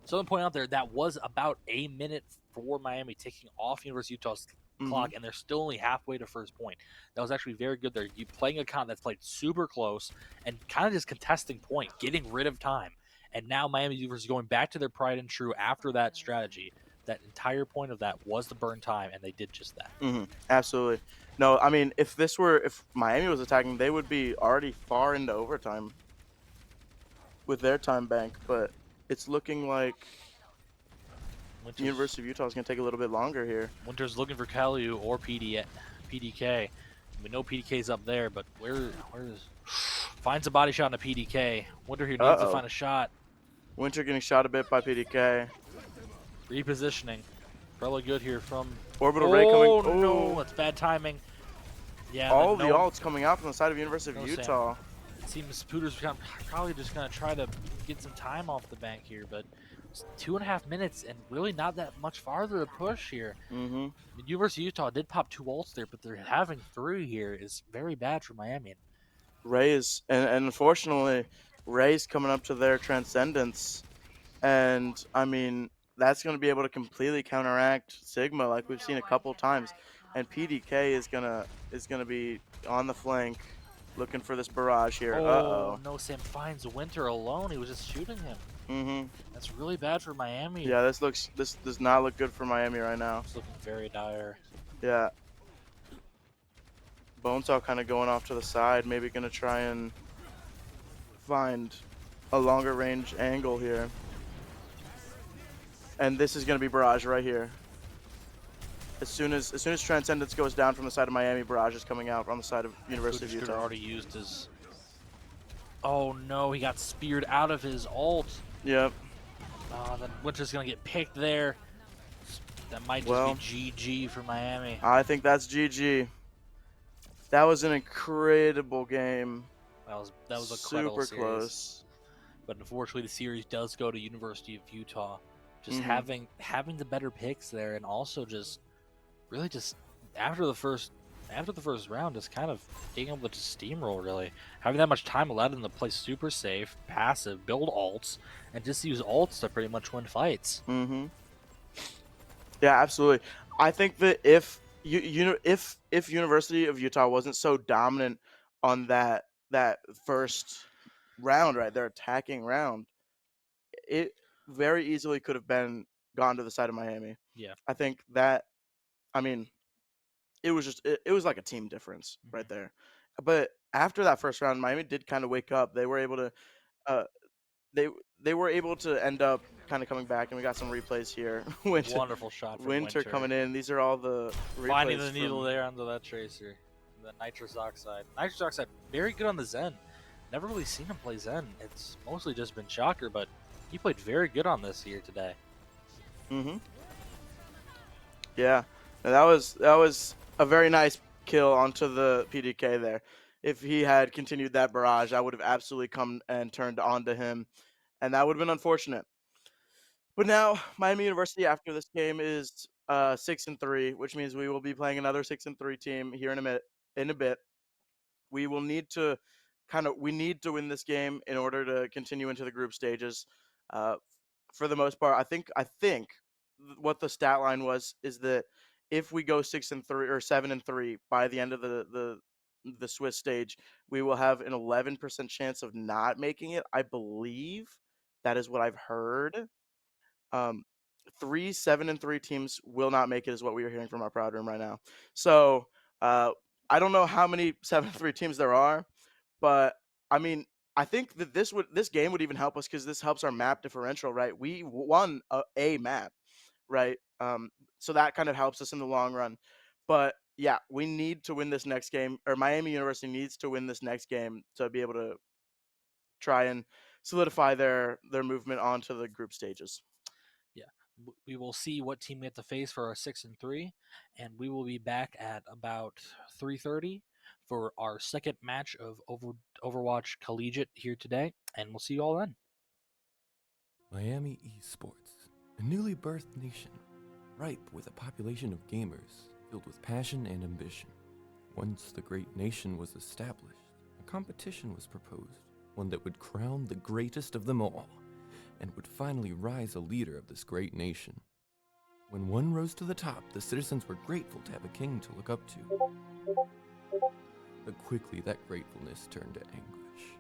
Someone pointed out there that was about a minute for Miami taking off University of Utah's mhm. clock, and they're still only halfway to first point. That was actually very good there. You playing a con that's played super close and kind of just contesting point, getting rid of time. And now Miami University going back to their pride and true after that strategy. That entire point of that was to burn time, and they did just that. Absolutely. No, I mean, if Miami was attacking, they would be already far into overtime with their time bank, but it's looking like Winter's University of Utah is going to take a little bit longer here. Winter's looking for Kalyu or PDK. We know PDK's up there, but where is finds a body shot in a PDK. Winter here needs to Uh-oh. find a shot. Winter getting shot a bit by PDK. Repositioning. Probably good here from. Orbital Ray coming. Oh no, Oh, that's bad timing. Yeah, and all then the ults coming out from the side of University of no Sam. Utah. It seems Pooter's probably just gonna try to get some time off the bank here, but it's 2.5 minutes and really not that much farther to push here. Mm-hmm. I mean, University of Utah did pop 2 ults there, but they're having 3 here is very bad for Miami. Ray is, and unfortunately, Ray's coming up to their transcendence. And I mean, that's going to be able to completely counteract Sigma like we've seen a couple times. And PDK is gonna be on the flank looking for this barrage here. Oh Uh-oh. no, Sam finds Winter alone. He was just shooting him. Mm-hmm. That's really bad for Miami. Yeah, this does not look good for Miami right now. It's looking very dire. Yeah. Bonesaw kind of going off to the side, maybe gonna try and find a longer range angle here. And this is gonna be barrage right here. As soon as Transcendence goes down from the side of Miami, barrage is coming out on the side of University of Scooter Utah. already used his. Oh no, he got speared out of his ult. Yep. Then Winter's gonna get picked there. That might just Well, be GG for Miami. I think that's GG. That was an incredible game. That was a incredible Super series. close. But unfortunately, the series does go to University of Utah. Just Mhm. having the better picks there, and also just really just after the first round, just kind of being able to just steamroll. Really having that much time allowed them to play super safe, passive, build ults, and just use ults to pretty much win fights. Mhm. Yeah, absolutely. I think that if University of Utah wasn't so dominant on that first round, right, their attacking round, it very easily could have been gone to the side of Miami. Yeah. I think that I mean, it was like a team difference right Mhm. there. But after that first round, Miami did kind of wake up. They were able to uh they they were able to end up kind of coming back, and we got some replays here. Wonderful shot from Winter Winter. coming in. These are all the Finding replays the needle from there onto that tracer. The nitrous oxide. Nitrous oxide, very good on the Zen. Never really seen him play Zen. It's mostly just been Shocker, but he played very good on this here today. Mhm. Yeah. And that was a very nice kill onto the PDK there. If he had continued that barrage, I would have absolutely come and turned onto him, and that would have been unfortunate. But now Miami University after this game is 6-3, which means we will be playing another 6-3 team here in a bit. We will need to we need to win this game in order to continue into the group stages. Uh, for the most part, I think what the stat line was is that if we go 6-3 or 7-3 by the end of the Swiss stage, we will have an 11% chance of not making it. I believe that is what I've heard. Um, 3 7-3 teams will not make it, is what we are hearing from our proud room right now. So uh, I don't know how many 7-3 teams there are, but I mean, I think that this game would even help us because this helps our map differential, right? We won a map, right? So that kind of helps us in the long run. But yeah, we need to win this next game, or Miami University needs to win this next game to be able to try and solidify their movement onto the group stages. Yeah, we will see what team we have to face for our 6-3, and we will be back at about 3:30 for our second match of Overwatch Collegiate here today, and we'll see you all then. Miami Esports, a newly birthed nation, ripe with a population of gamers filled with passion and ambition. Once the great nation was established, a competition was proposed, one that would crown the greatest of them all, and would finally rise a leader of this great nation. When one rose to the top, the citizens were grateful to have a king to look up to. But quickly that gratefulness turned to anguish.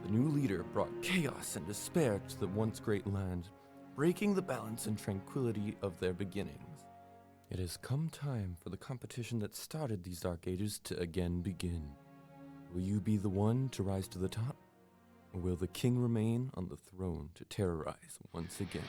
The new leader brought chaos and despair to the once great land, breaking the balance and tranquility of their beginnings. It has come time for the competition that started these dark ages to again begin. Will you be the one to rise to the top? Or will the king remain on the throne to terrorize once again?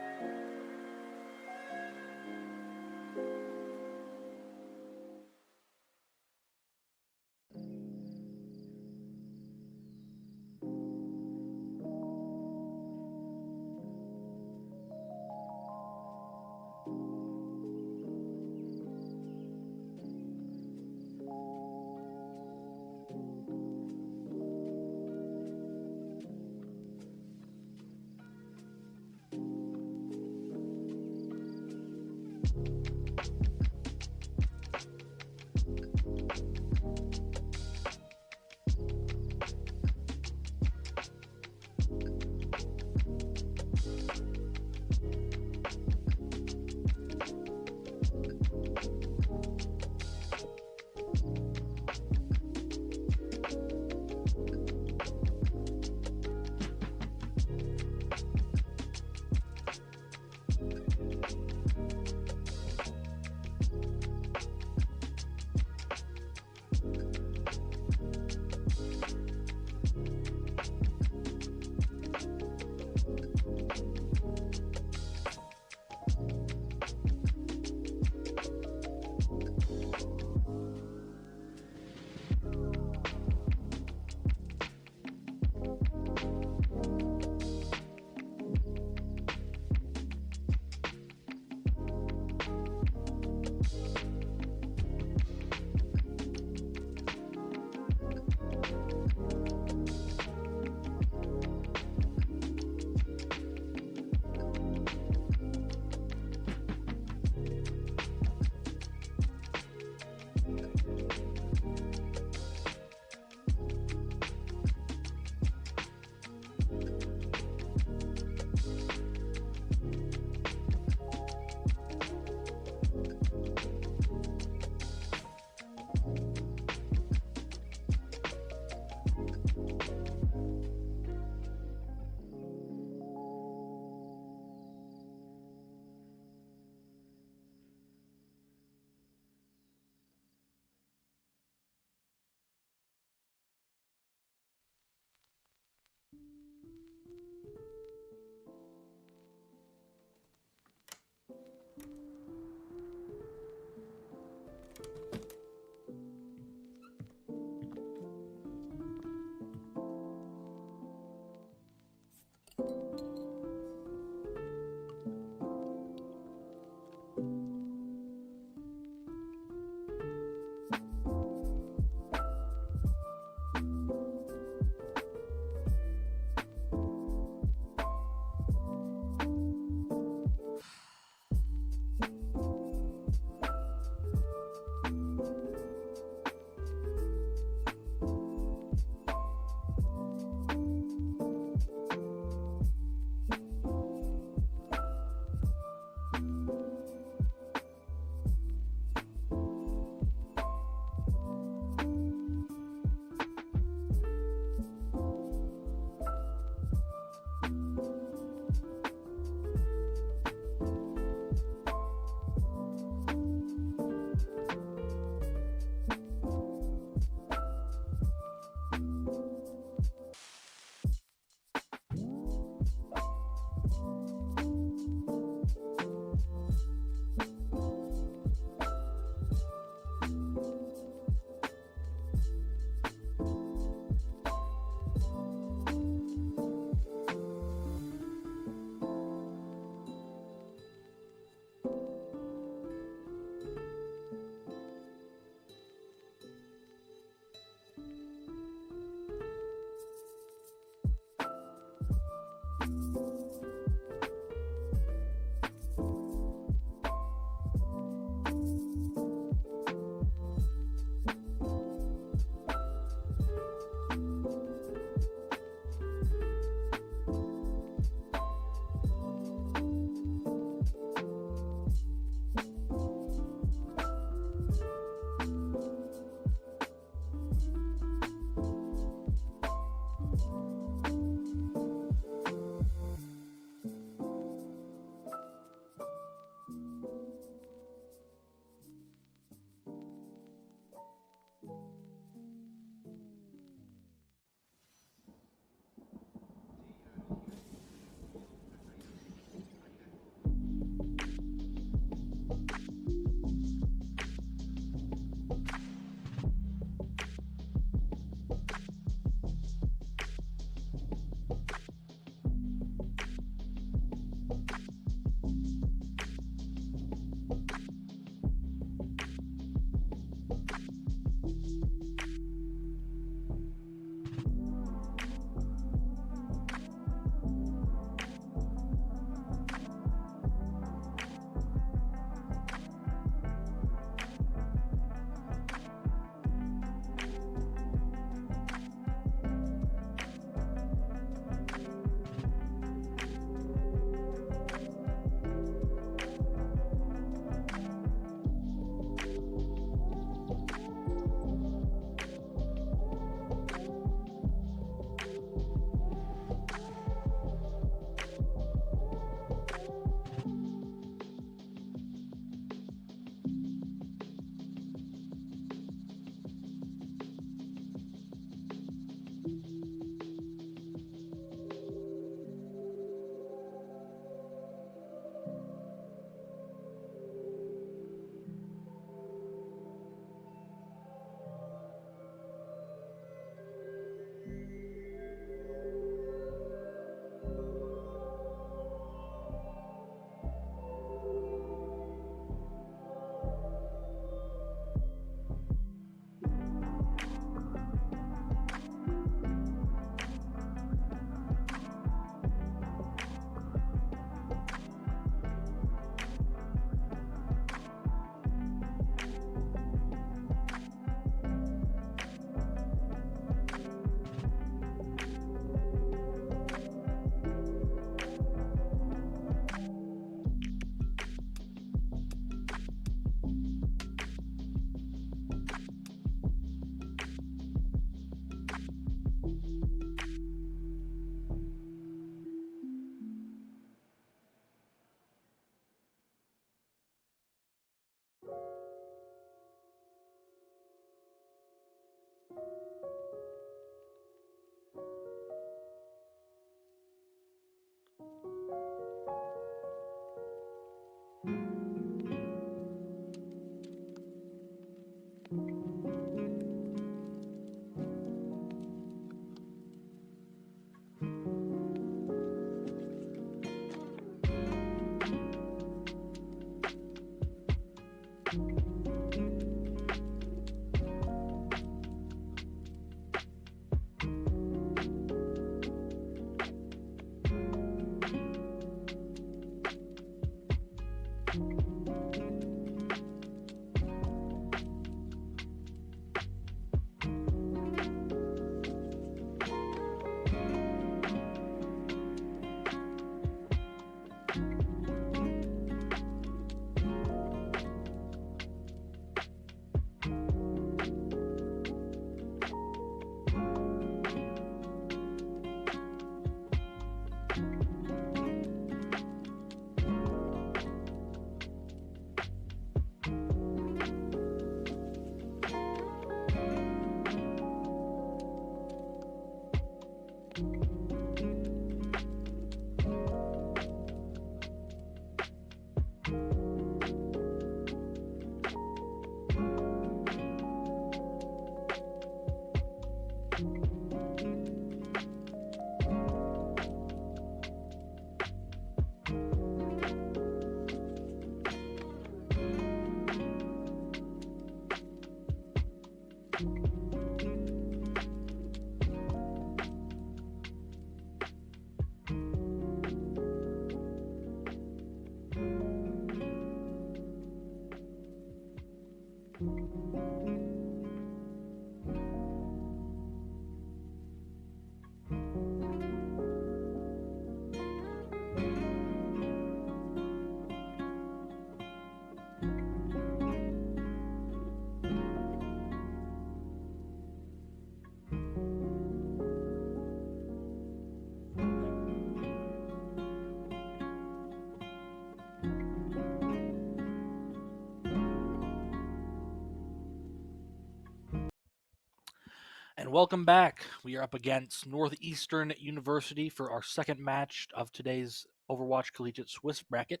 And welcome back. We are up against Northeastern University for our second match of today's Overwatch Collegiate Swiss bracket.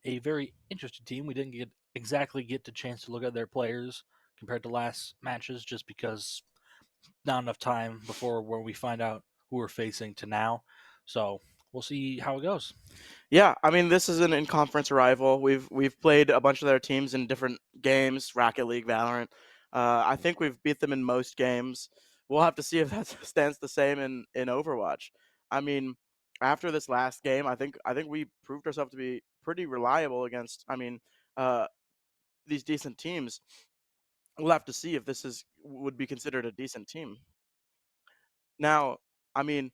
A very interesting team. We didn't exactly get the chance to look at their players compared to last matches just because not enough time before where we find out who we're facing to now. So we'll see how it goes. Yeah, I mean this is an in-conference rival. We've played a bunch of their teams in different games, Rocket League, Valorant. I think we've beat them in most games. We'll have to see if that stands the same in Overwatch. I mean, after this last game, I think we proved ourselves to be pretty reliable against. Uh, these decent teams. We'll have to see if this is would be considered a decent team. Now, I mean,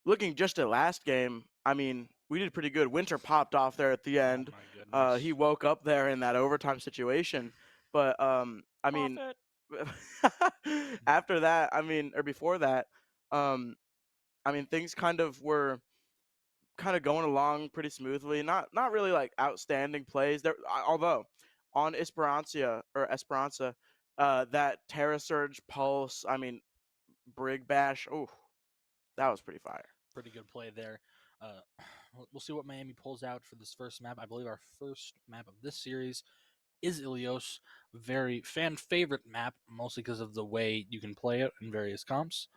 looking just at last game, I mean, we did pretty good. Winter popped off there at the Oh end. my goodness. He woke up there in that overtime situation. But I mean, Profit. after that, I mean, or before that, um, I mean, things kind of were kind of going along pretty smoothly. Not really like outstanding plays there, although on Esperanza, that Terra Surge Pulse, I mean, Brig Bash, oh, that was pretty fire. Pretty good play there. Uh, we'll see what Miami pulls out for this first map. I believe our first map of this series is Ilios. Very fan favorite map, mostly because of the way you can play it in various comps.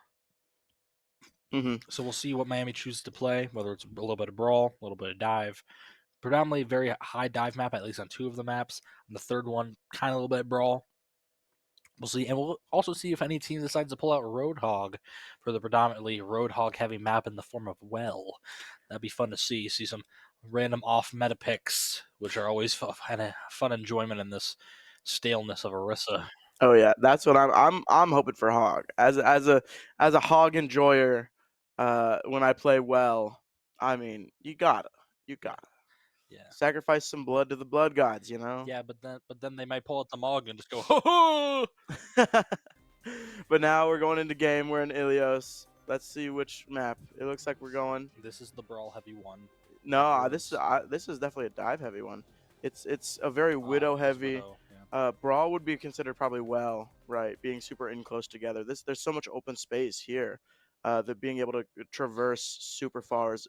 Hmm. So we'll see what Miami chooses to play, whether it's a little bit of brawl, a little bit of dive. Predominantly very high dive map, at least on two of the maps. And the third one, kind of a little bit of brawl. We'll see, and we'll also see if any team decides to pull out Roadhog for the predominantly Roadhog heavy map in the form of Well. That'd be fun to see. See some random off meta picks, which are always fun enjoyment in this staleness of Orisa. Oh yeah, that's what I'm hoping for Hog as a Hog enjoyer. When I play well, I mean you gotta Yeah, sacrifice some blood to the blood gods, you know. yeah, but then they might pull out the Mog and just go ho ho. But now we're going into game. We're in Ilios. Let's see which map. It looks like we're going. This is the brawl heavy one. No, this is Towards- this is definitely a dive heavy one. It's a very Oh, Widow it's heavy. Widow, yeah. Brawl would be considered probably well, right? Being super in close together. There's so much open space here. That being able to traverse super far is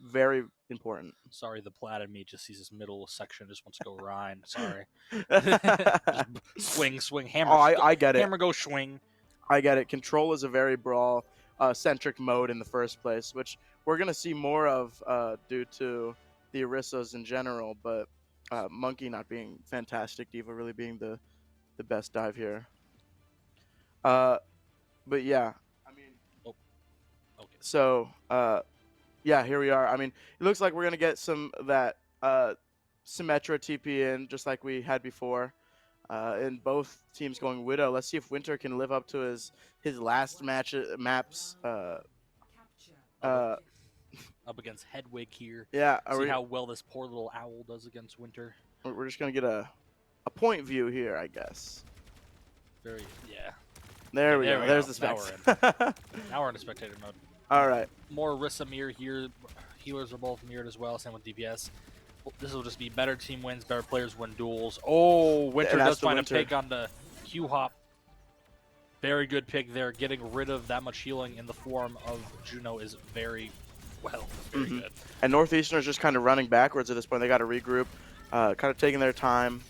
very important. Sorry, the plat in me just sees this middle section, just wants to go Rhine. Sorry. Just swing, hammer. Oh, I get it. Hammer, go swing. I get it. Control is a very brawl centric mode in the first place, which we're gonna see more of due to the Orisas in general. But Monkey not being fantastic, Diva really being the best dive here. But yeah, I mean, Oh, okay. so yeah, here we are. I mean, it looks like we're gonna get some of that Symmetra TP in, just like we had before. And both teams going Widow. Let's see if Winter can live up to his last maps. Up against Hedwig here. Yeah, See how well this poor little owl does against Winter. we're just gonna get a point view here, I guess. Very, yeah. There we There go. we There's go. the Now specs. Now we're in a spectator mode. All right. More Rissa mirror here. Healers are both mirrored as well. Same with DPS. This will just be better team wins, better players win duels. Oh, Winter And that's does the find Winter. a pick on the Q hop. Very good pick there. Getting rid of that much healing in the form of Juno is very very good. And Northeastern is just kind of running backwards at this point. They got to regroup, kind of taking their time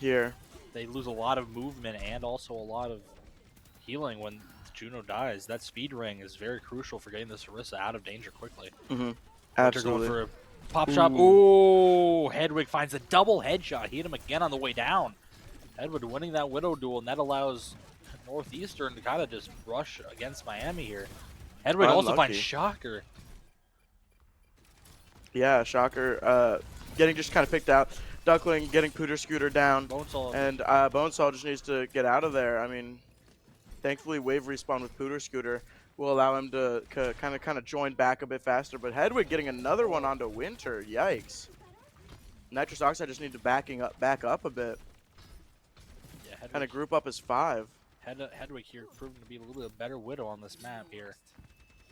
here. They lose a lot of movement and also a lot of healing when Juno dies. That speed ring is very crucial for getting this Orisa out of danger quickly. Winter Absolutely. going for a pop shop. Ooh, Hedwig finds a double headshot. Hit him again on the way down. Hedwig winning that Widow duel, and that allows Northeastern to kind of just rush against Miami here. Hedwig also finds Unlucky. Shocker. Yeah, Shocker getting just kind of picked out. Duckling getting Pooter Scooter down. Bonesaw. And Bonesaw just needs to get out of there. I mean, thankfully, wave respawn with Pooter Scooter will allow him to kind of join back a bit faster. But Hedwig getting another one onto Winter. Yikes. Nitrous Oxide just need to back up a bit. Yeah, Kind of group up as 5. Hedwig here proven to be a little bit better Widow on this map here.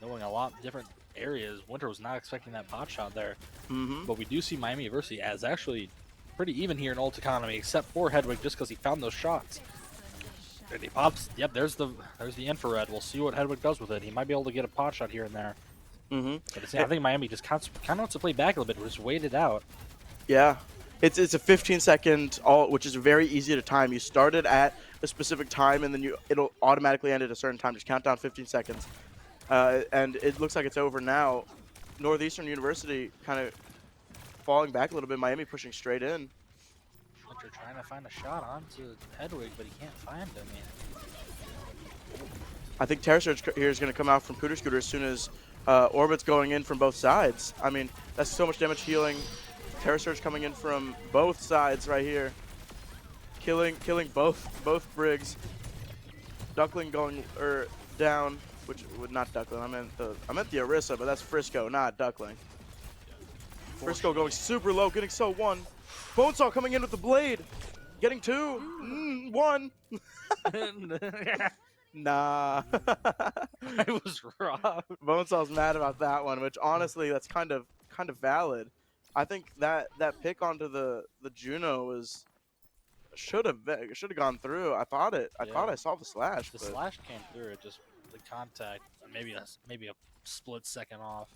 Knowing a lot different areas. Winter was not expecting that pot shot there. But we do see Miami University as actually pretty even here in ult economy, except for Hedwig just because he found those shots. And he pops. Yep, there's the infrared. We'll see what Hedwig does with it. He might be able to get a pot shot here and there. But I think Miami just kind of wants to play back a little bit. Just wait it out. Yeah. It's a 15-second ult, which is very easy to time. You started at a specific time, and then it'll automatically end at a certain time. Just count down 15 seconds. And it looks like it's over now. Northeastern University kind of falling back a little bit. Miami pushing straight in. Winter trying to find a shot onto Hedwig, but he can't find him yet. I think Terror Surge here is going to come out from Pooter Scooter as soon as Orbit's going in from both sides. I mean, that's so much damage healing. Terror Surge coming in from both sides right here. Killing both Briggs. Duckling going down, which would not Duckling. I meant the Orisa, but that's Frisco, not Duckling. Frisco going super low, getting so 1. Bonesaw coming in with the blade, getting 2, 1. Nah. I was wrong. Bonesaw's mad about that one, which honestly, that's kind of valid. I think that pick onto the Juno should have gone through. I thought I saw the slash. The slash came through. It just the contact, maybe a split second off.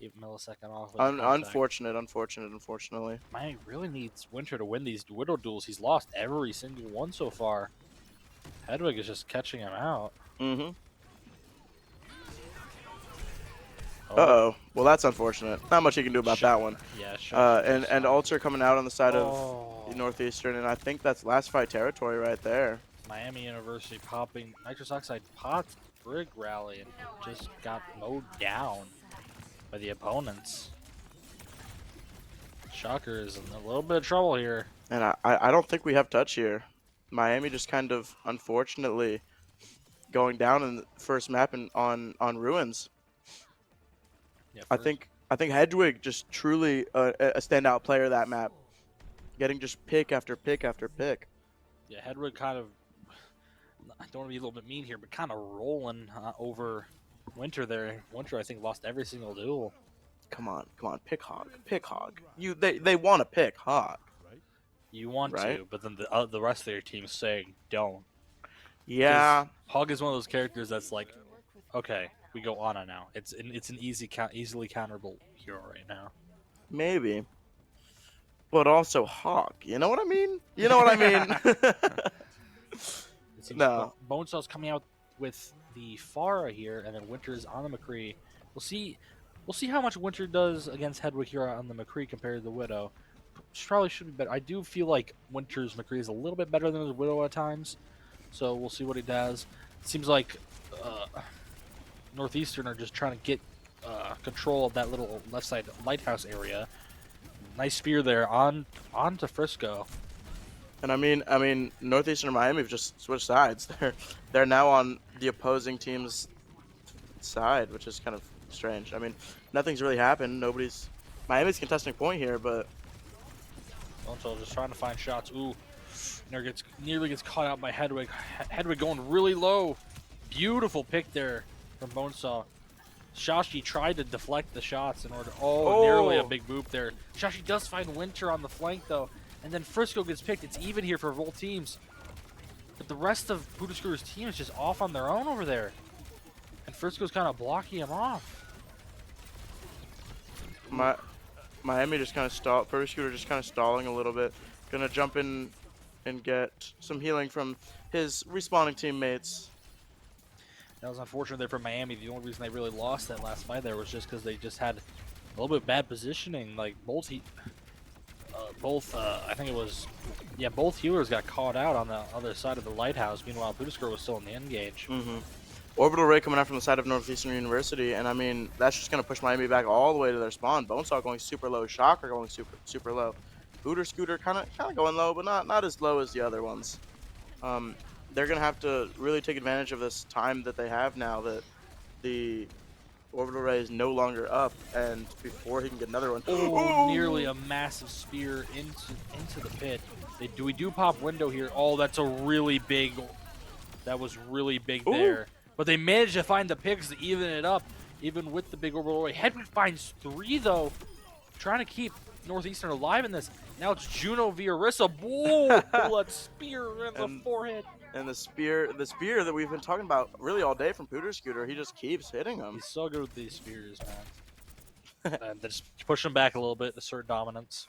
Even millisecond off. Unfortunately. Miami really needs Winter to win these Widow duels. He's lost every single one so far. Hedwig is just catching him out. Uh-oh. Well, that's unfortunate. Not much you can do about that one. Yeah, and Ultra coming out on the side of Northeastern, and I think that's last fight territory right there. Miami University popping. Nitrous Oxide popped Brig Rally and just got mowed down by the opponents. Shocker is in a little bit of trouble here. And I don't think we have touch here. Miami just kind of, unfortunately, going down in the first map on Ruins. Yeah, I think Hedwig just truly a standout player that map, getting just pick after pick after pick. Yeah, Hedwig kind of, I don't want to be a little bit mean here, but kind of rolling over Winter there. Winter, I think, lost every single duel. Come on, pick Hog. They want to pick Hog. You want to, but then the rest of their team's saying don't. Yeah. Hog is one of those characters that's like, okay, we go Ana now. It's an easily counterable hero right now. Maybe. But also Hawk. You know what I mean? No. Bonesaw's coming out with the Pharah here, and then Winter's on the McCree. We'll see how much Winter does against Hedwig here on the McCree compared to the Widow. Probably should be better. I do feel like Winter's McCree is a little bit better than his Widow at times, so we'll see what he does. It seems like Northeastern are just trying to get control of that little left side lighthouse area. Nice spear there on to Frisco. And I mean, Northeastern and Miami have just switched sides. They're now on the opposing team's side, which is kind of strange. I mean, nothing's really happened. Miami's contesting point here, but Bonesaw just trying to find shots. Ooh, nearly gets caught out by Hedwig. Hedwig going really low. Beautiful pick there from Bonesaw. Shashi tried to deflect the shots in order. Nearly a big boop there. Shashi does find Winter on the flank though, and then Frisco gets picked. It's even here for both teams, but the rest of Pooter team is just off on their own over there, and Frisco's kind of blocking him off. Miami just kind of stalled. Pooter Scooter just kind of stalling a little bit. Gonna jump in and get some healing from his respawning teammates. That was unfortunate there for Miami. The only reason they really lost that last fight there was just because they just had a little bit bad positioning. Like both healers got caught out on the other side of the lighthouse. Meanwhile, Pooter was still in the engage. Orbital Ray coming out from the side of Northeastern University, and I mean that's just gonna push Miami back all the way to their spawn. Bonesaw going super low, Shocker going super low. Booter Scooter kind of going low, but not as low as the other ones. Um, they're gonna have to really take advantage of this time that they have now that the orbital ray is no longer up, and before he can get another one. Oh, nearly Oh! a massive spear into the pit. We do pop window here. Oh, that's a really big. That was really big Ooh! there. But they managed to find the picks to even it up, even with the big orbital ray. Hedwig finds 3 though, trying to keep Northeastern alive in this. Now it's Juno via Rissa. Whoa! Oh, that spear in the and forehead. and the spear that we've been talking about really all day from Pooter Scooter, he just keeps hitting him. He's so good with these spears, man. And just push him back a little bit, assert dominance.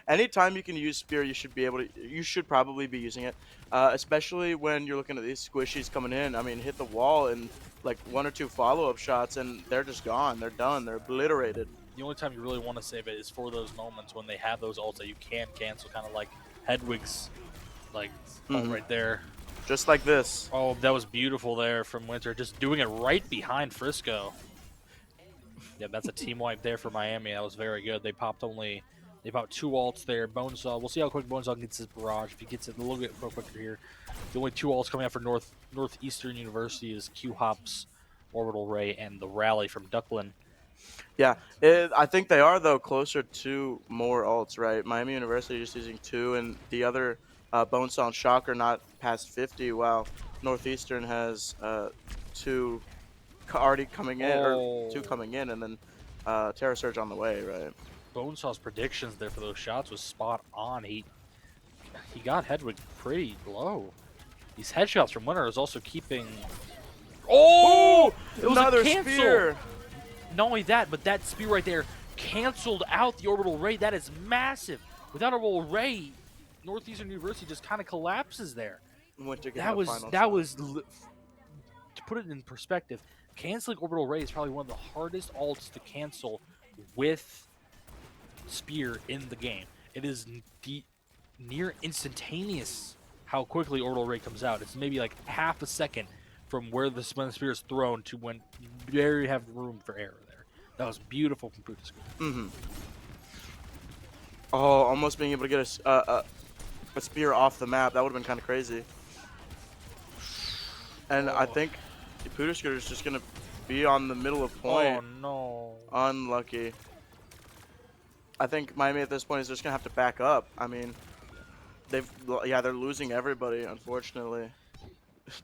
Anytime you can use spear, you should probably be using it, especially when you're looking at these squishies coming in. I mean, hit the wall and like 1 or 2 follow-up shots, and they're just gone. They're done. They're obliterated. The only time you really want to save it is for those moments when they have those ults that you can cancel, kind of like Hedwig's like ult Mhm. right there. Just like this. Oh, that was beautiful there from Winter, just doing it right behind Frisco. Yeah, that's a team wipe there for Miami. That was very good. They popped 2 ults there. Bonesaw, we'll see how quick Bonesaw gets his barrage. If he gets it a little bit quicker here. The only 2 ults coming out for Northeastern University is Q Hop's Orbital Ray and the Rally from Ducklin. Yeah, I think they are though closer to more ults, right? Miami University just using 2, and the other Bonesaw and Shocker not past 50, while Northeastern has 2 already coming in, or 2 Oh, coming in, and then Terra Surge on the way, right? Bonesaw's predictions there for those shots was spot on. He got Hedwig pretty low. These headshots from Winter is also keeping. Ooh, Oh, it was a another cancel. spear. Not only that, but that spear right there canceled out the orbital ray. That is massive. Without orbital ray, Northeastern University just kind of collapses there. Winter getting That the was final that shot. was to put it in perspective. Canceling orbital ray is probably one of the hardest ults to cancel with spear in the game. It is near instantaneous how quickly orbital ray comes out. It's maybe like half a second from where the spear is thrown to when you have room for error there. That was beautiful from Putis. Mm-hmm. Oh, almost being able to get a spear off the map. That would have been kind of crazy. And I Oh. think the Pooter Scooter is just going to be on the middle of Oh point. no. Unlucky. I think Miami at this point is just going to have to back up. I mean, they're losing everybody, unfortunately.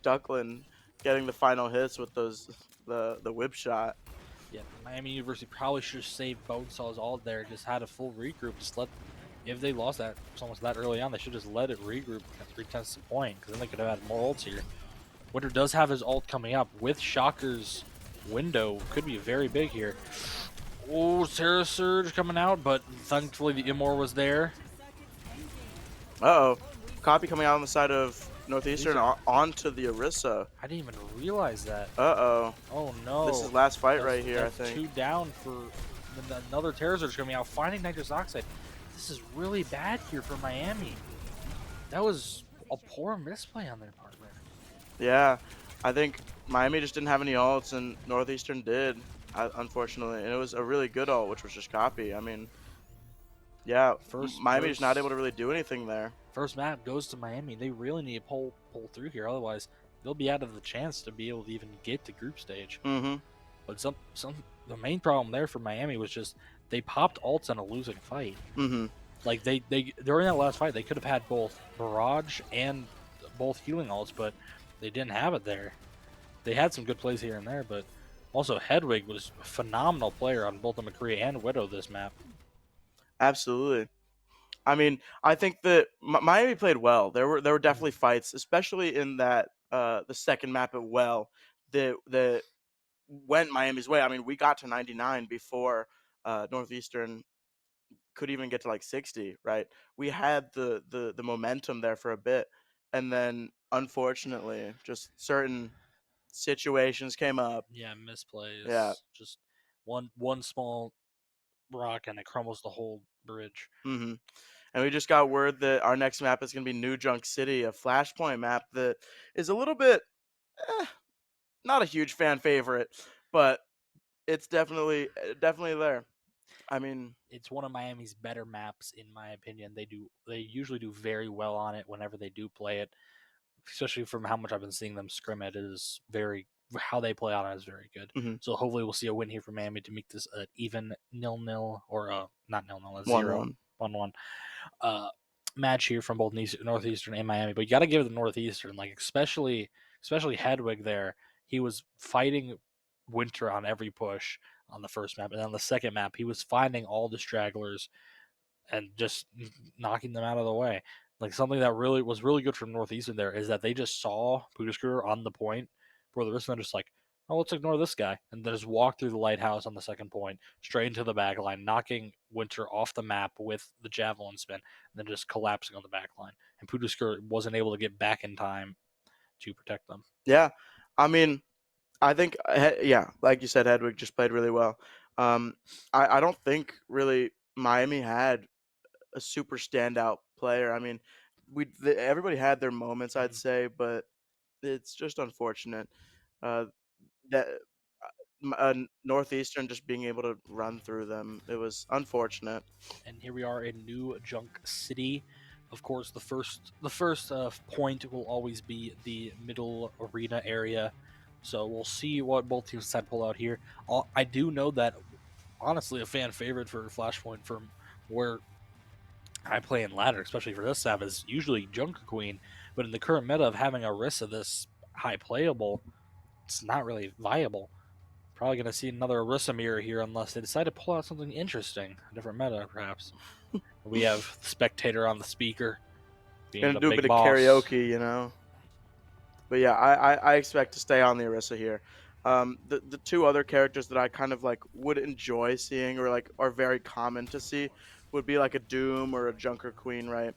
Ducklin getting the final hits with the whip shot. Yeah, Miami University probably should have saved Bonesaws all there, just had a full regroup. Just let, if they lost that almost that early on, they should just let it regroup and retest the point, because then they could have had more ults here. Winter does have his ult coming up with Shocker's window. Could be very big here. Oh, Sarah Surge coming out, but thankfully the Immor was there. Uh-oh. Copy coming out on the side of Northeastern onto the Orisa. I didn't even realize that. Uh-oh. Oh no. This is last fight right here, I That's think. 2 down for another Terror Surge coming out, finding Nitrous Oxide. This is really bad here for Miami. That was a poor misplay on their part there. Yeah, I think Miami just didn't have any ults, and Northeastern did, unfortunately. And it was a really good ult, which was just copy. I mean, yeah, Miami is not able to really do anything there. First map goes to Miami. They really need to pull through here, otherwise they'll be out of the chance to be able to even get to group stage. Mm-hmm. But the main problem there for Miami was just they popped ults in a losing fight. Mm-hmm. Like they during that last fight they could have had both barrage and both healing ults, but they didn't have it there. They had some good plays here and there, but also Hedwig was a phenomenal player on both the McCree and Widow this map. Absolutely. I mean, I think that Miami played well. There were definitely fights, especially in that the second map at Well, that went Miami's way. I mean, we got to 99 before Northeastern could even get to like 60, right? We had the momentum there for a bit, and then unfortunately, just certain situations came up. Yeah, misplays. Yeah. Just one small rock and it crumbles the whole bridge. Mm-hmm. And we just got word that our next map is going to be New Junk City, a Flashpoint map that is a little bit, not a huge fan favorite, but it's definitely there. I mean, It's one of Miami's better maps, in my opinion. They usually do very well on it whenever they do play it, especially from how much I've been seeing them scrim it. It is very how they play on it is very good. mhm, So hopefully we'll see a win here for Miami to make this an even 0-0 or not 0-0, a 1-1. 0-1 uh, match here from both Northeastern and Miami. But you got to give the Northeastern, like especially Hedwig there. He was fighting Winter on every push on the first map, and on the second map he was finding all the stragglers and just knocking them out of the way. Like something that really was really good from Northeastern there is that they just saw Pootascooter on the point, where the rest of them just like, oh, let's ignore this guy, and then just walk through the lighthouse on the second point, straight into the back line, knocking Winter off the map with the javelin spin, and then just collapsing on the back line. And Pootascooter wasn't able to get back in time to protect them. Yeah, I mean, I think, yeah, like you said, Hedwig just played really well. Um, I don't think really Miami had a super standout player. I mean, everybody had their moments, I'd Mhm. say, but it's just unfortunate uh, that Northeastern just being able to run through them. It was unfortunate. And here we are in New Junk City. Of course, the first point will always be the middle arena area. So we'll see what both teams decide to pull out here. I do know that honestly, a fan favorite for Flashpoint from where I play in ladder, especially for this sap, is usually Junker Queen. But in the current meta of having Orisa this high playable, it's not really viable. Probably going to see another Orisa mirror here unless they decide to pull out something interesting, a different meta perhaps. We have the spectator on the speaker being Gonna the do a bit big of boss. karaoke, you know. But yeah, I expect to stay on the Orisa here. The two other characters that I kind of like would enjoy seeing or like are very common to see would be like a Doom or a Junker Queen, right?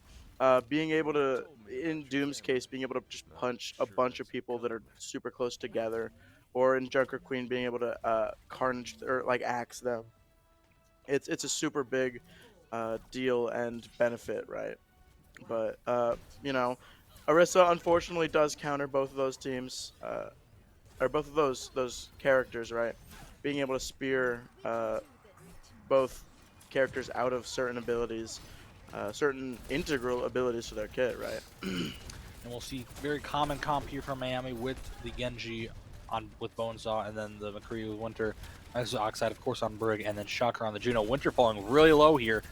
Being able to, in Doom's case, being able to just punch a bunch of people that are super close together, or in Junker Queen being able to carnage or like axe them. It's a super big deal and benefit, right? But you know, Orisa unfortunately does counter both of those teams, or both of those characters, right? Being able to spear both characters out of certain abilities, certain integral abilities to their kit, right? And we'll see very common comp here from Miami with the Genji on with Bonesaw, and then the McCree with Winter. As Oxide, of course, on Brig, and then Shocker on the Juno. Winter falling really low here.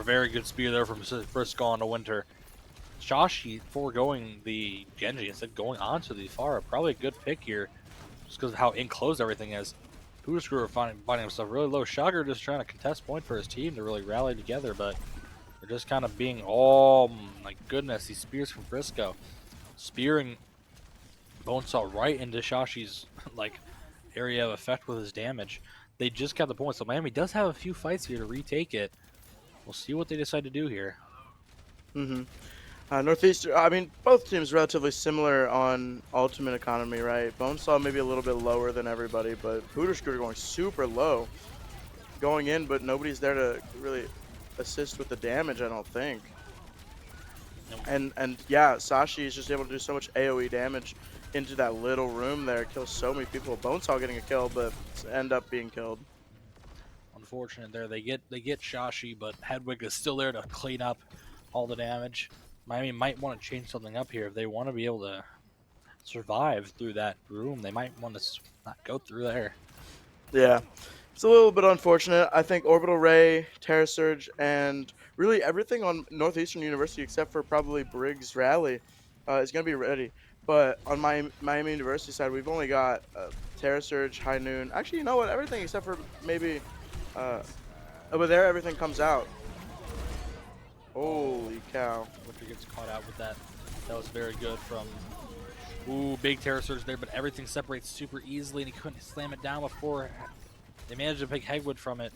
Very good spear there from Frisco onto Winter. Shashi foregoing the Genji instead going onto the Pharah. Probably a good pick here, just because of how enclosed everything is. Pootascooter finding himself really low. Shocker just trying to contest point for his team to really rally together, but they're just kind of being, oh my goodness, these spears from Frisco. Spearing Bonesaw right into Shashi's like area of effect with his damage. They just got the point, so Miami does have a few fights here to retake it. We'll see what they decide to do here. Mm-hmm. Northeastern, I mean, both teams relatively similar on ultimate economy, right? Bonesaw maybe a little bit lower than everybody, but Pooter Scooter going super low, going in, but nobody's there to really assist with the damage, I don't think. And yeah, Sashi is just able to do so much AoE damage into that little room there, kills so many people. Bonesaw getting a kill, but end up being killed. Unfortunate there. They get Shashi, but Hedwig is still there to clean up all the damage. Miami might want to change something up here if they want to be able to survive through that room. They might want to not go through there. Yeah, it's a little bit unfortunate. I think Orbital Ray, Terra Surge, and really everything on Northeastern University except for probably Briggs Rally is going to be ready. But on my Miami University side, we've only got Terra Surge, High Noon. Actually, you know what? Everything except for maybe uh, over there, everything comes out. Holy cow. Winter gets caught out with that. That was very good from, ooh, big Terror Surge there, but everything separates super easily, and he couldn't slam it down before they managed to pick Hegwood from it.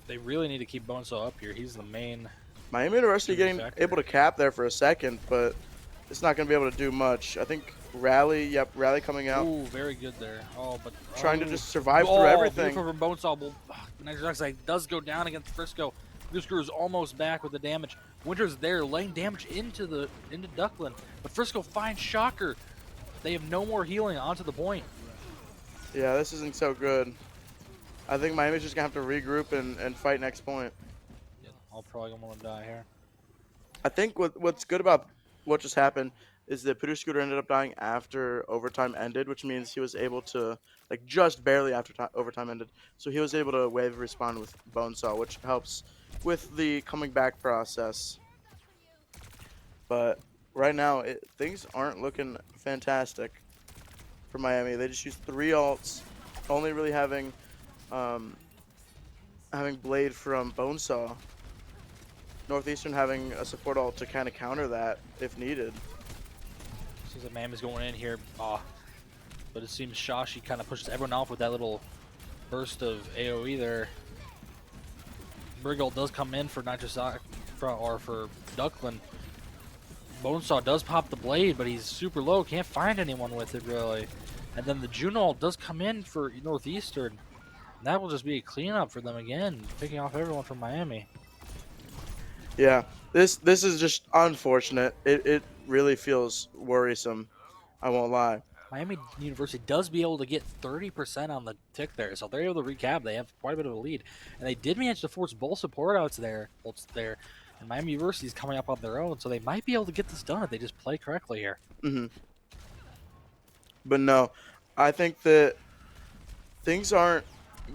They really need to keep Bonesaw up here. He's the main Miami University key getting factor. able to cap there for a second, but it's not going to be able to do much. I think Rally, yep, Rally coming out. Ooh, very good there. Oh, but Trying to just survive through everything. Beautiful from Bonesaw. Well, Next Oxide does go down against Frisco. Frisco is almost back with the damage. Winter's there, laying damage into Duckland, but Frisco finds Shocker. They have no more healing onto the point. Yeah, this isn't so good. I think Miami's just gonna have to regroup and fight next point. Yeah, I'll probably gonna die here. I think what's good about what just happened is that Pooter Scooter ended up dying after overtime ended, which means he was able to, like, just barely after overtime ended. So he was able to wave respawn with Bonesaw, which helps with the coming back process. But right now, things aren't looking fantastic for Miami. They just used 3 ults, only really um, having Blade from Bonesaw. Northeastern having a support ult to kind of counter that if needed. Seems like Miami's going in here. But it seems Shashi kind of pushes everyone off with that little burst of AoE there. Briggle does come in for for Duckland. Bonesaw does pop the blade, but he's super low. Can't find anyone with it, really. And then the Juno does come in for Northeastern. And that will just be a cleanup for them again, picking off everyone from Miami. Yeah, this is just unfortunate. It really feels worrisome. I won't lie. Miami University does be able to get 30% on the tick there, so they're able to recap. They have quite a bit of a lead, and they did manage to force both support outs there. And Miami University is coming up on their own, so they might be able to get this done if they just play correctly here. But no, I think that things aren't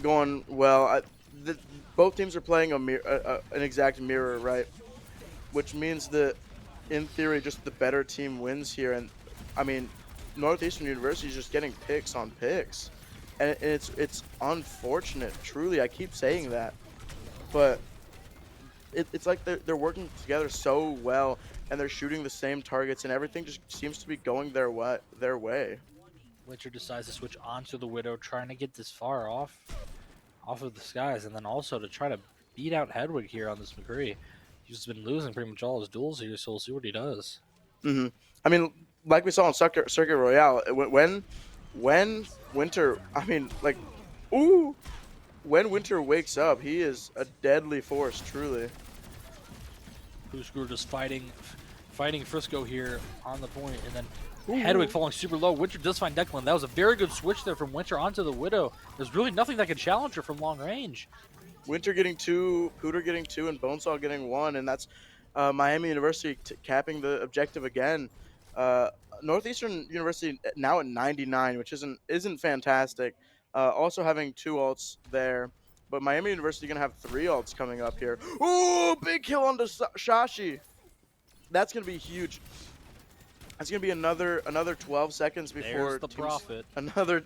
going well. Both teams are playing an exact mirror, right? Which means that, in theory, just the better team wins here. And I mean, Northeastern University is just getting picks on picks, and it's unfortunate. Truly, I keep saying that, but it's like they're working together so well, and they're shooting the same targets, and everything just seems to be going their way. Winter decides to switch onto the Widow, trying to get this far off of the skies, and then also to try to beat out Hedwig here on this McCree. He's been losing pretty much all his duels here, so we'll see what he does. I mean, like we saw in Circuit Royale, when Winter, I mean, like, when Winter wakes up, he is a deadly force, truly. Screw just fighting Frisco here on the point, and then Hedwig falling super low. Winter does find Declan. That was a very good switch there from Winter onto the Widow. There's really nothing that can challenge her from long range. Winter getting 2, Pooter getting 2, and Bonesaw getting 1, and that's Miami University capping the objective again. Northeastern University now at 99, which isn't fantastic. Also having 2 ults there, but Miami University gonna have 3 ults coming up here. Ooh, big kill on Shashi. That's gonna be huge. That's gonna be another 12 seconds before There's the profit. Another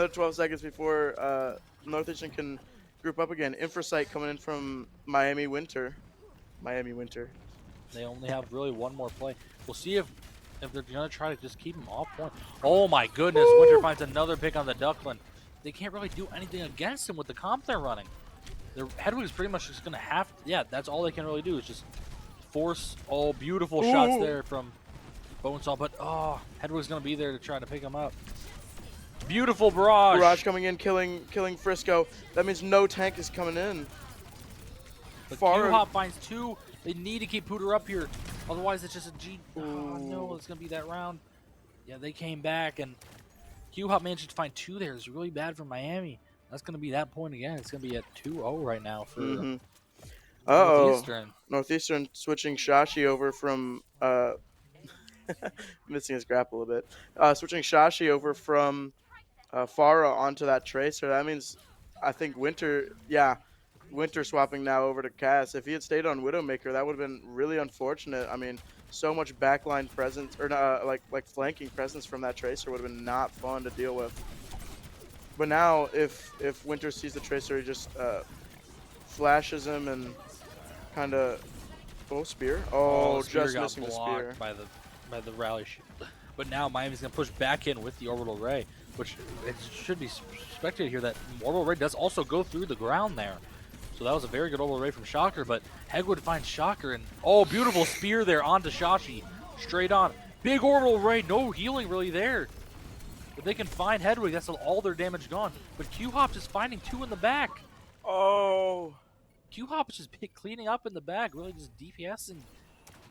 12 seconds before Northeastern can group up again. Infrasight coming in from Miami Winter. They only have really one more play. We'll see if they're gonna try to just keep him off point. Oh my goodness! Woo! Winter finds another pick on the Duckland. They can't really do anything against him with the comp they're running. Their Hedwig is pretty much just gonna have. Yeah, that's all they can really do is just force. Oh, beautiful shots there from Bonesaw, but Hedwig's gonna be there to try to pick him up. Beautiful barrage. Barrage coming in, killing Frisco. That means no tank is coming in. But Q-Hop finds 2. They need to keep Pooter up here, otherwise it's just a G. Oh no, it's gonna be that round. Yeah, they came back, and Q-Hop managed to find 2 there. It's really bad for Miami. That's gonna be that point again. It's gonna be at 2-0 right now for Northeastern. Northeastern switching Shashi over from missing his grapple a bit. Switching Shashi over from Farah onto that Tracer. That means, I think Winter swapping now over to Cass. If he had stayed on Widowmaker, that would have been really unfortunate. I mean, so much backline presence, or like flanking presence from that Tracer would have been not fun to deal with. But now, if Winter sees the Tracer, he just flashes him and kind of spear. Oh, Spear just got missing the blocked spear. by the rally shield. But now Miami's gonna push back in with the orbital ray, which it should be expected here that orbital ray does also go through the ground there. So that was a very good orbital ray from Shocker, but Hegwood finds Shocker, and beautiful spear there onto Shashi, straight on. Big orbital ray, no healing really there. If they can find Hedwig, that's all their damage gone. But Q-Hop is finding 2 in the back. Oh. Q-Hop is just cleaning up in the back, really just DPSing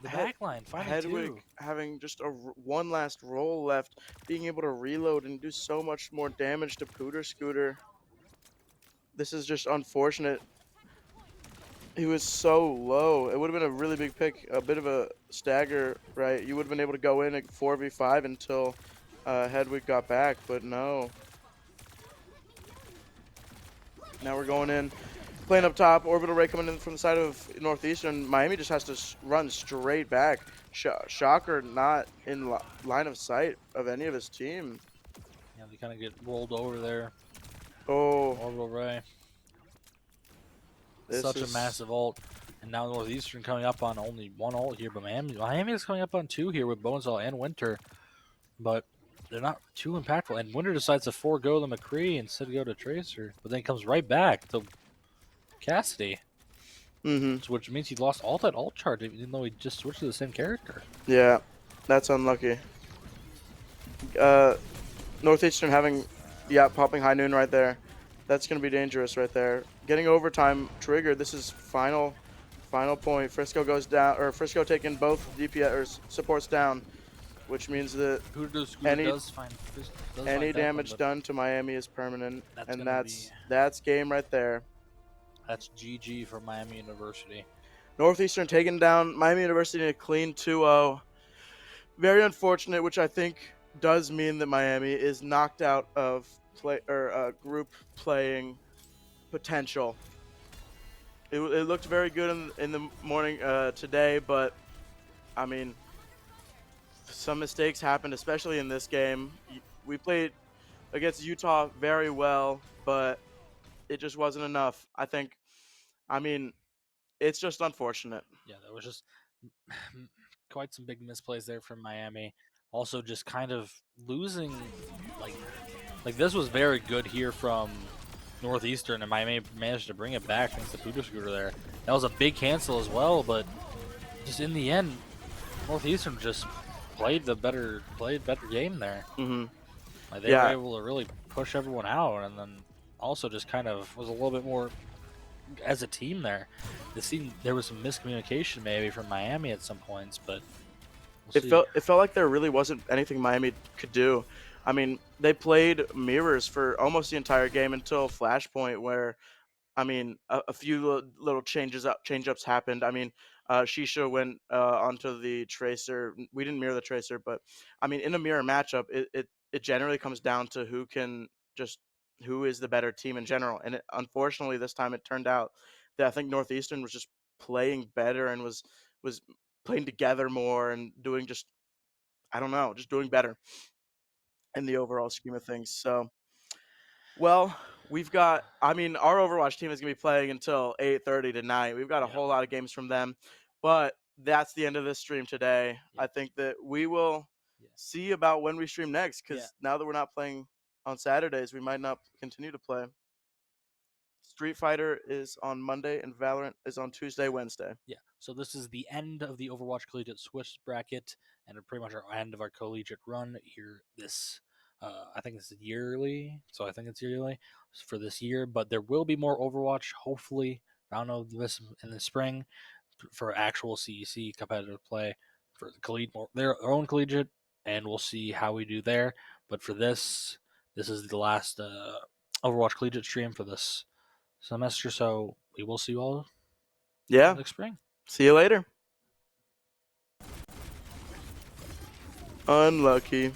the backline, finding Hedwig 2. having just one last roll left, being able to reload and do so much more damage to Pooter Scooter. This is just unfortunate. He was so low. It would have been a really big pick, a bit of a stagger, right? You would have been able to go in at 4v5 until Hedwig got back, but no. Now we're going in, playing up top. Orbital Ray coming in from the side of Northeastern. Miami just has to run straight back. Shocker not in line of sight of any of his team. Yeah, they kind of get rolled over there. Oh, Orbital Ray. this Such a is massive ult. And now Northeastern coming up on only one ult here, but Miami is coming up on two here with Bonesall and Winter. But they're not too impactful. And Winter decides to forego the McCree instead of go to Tracer. But then comes right back to Cassidy. Which means he lost all that ult charge even though he just switched to the same character. Yeah, that's unlucky. Northeastern having, yeah, popping High Noon right there. That's going to be dangerous right there. Getting overtime triggered. This is final point. Frisco goes down, or Frisco taking both DPS or supports down, which means that any damage done to Miami is permanent, and that's game right there. That's GG for Miami University. Northeastern taking down Miami University in a clean 2-0. Very unfortunate, which I think does mean that Miami is knocked out of group playing potential. It looked very good in the morning today, but I mean, some mistakes happened, especially in this game. We played against Utah very well, but it just wasn't enough. I mean, it's just unfortunate. Yeah, there was just quite some big misplays there from Miami. Also, just kind of losing, like this was very good here from Northeastern, and Miami managed to bring it back thanks to Poodle Scooter there. That was a big cancel as well, but just in the end, Northeastern just played better game there. Like they were able to really push everyone out, and then also just kind of was a little bit more as a team there. It seemed there was some miscommunication maybe from Miami at some points, but it felt like there really wasn't anything Miami could do. I mean, they played mirrors for almost the entire game until Flashpoint, where I mean, a few little change-ups happened. I mean, Shisha went onto the Tracer. We didn't mirror the Tracer, but I mean, in a mirror matchup, it generally comes down to who is the better team in general. And unfortunately, this time it turned out that I think Northeastern was just playing better and was playing together more and doing just doing better in the overall scheme of things. So. Well, I mean, our Overwatch team is going to be playing until 8:30 tonight. We've got a whole lot of games from them, but that's the end of this stream today. I think that we will see about when we stream next, because now that we're not playing on Saturdays, we might not continue to play. Street Fighter is on Monday and Valorant is on Tuesday, Wednesday. Yeah, so this is the end of the Overwatch Collegiate Swiss bracket and pretty much our end of our collegiate run here I think this is yearly, so I think it's yearly for this year. But there will be more Overwatch, hopefully. I don't know this in the spring for actual CEC competitive play for the collegiate, their own collegiate, and we'll see how we do there. But for this is the last Overwatch Collegiate stream for this semester, so we will see you all next spring. See you later. Unlucky.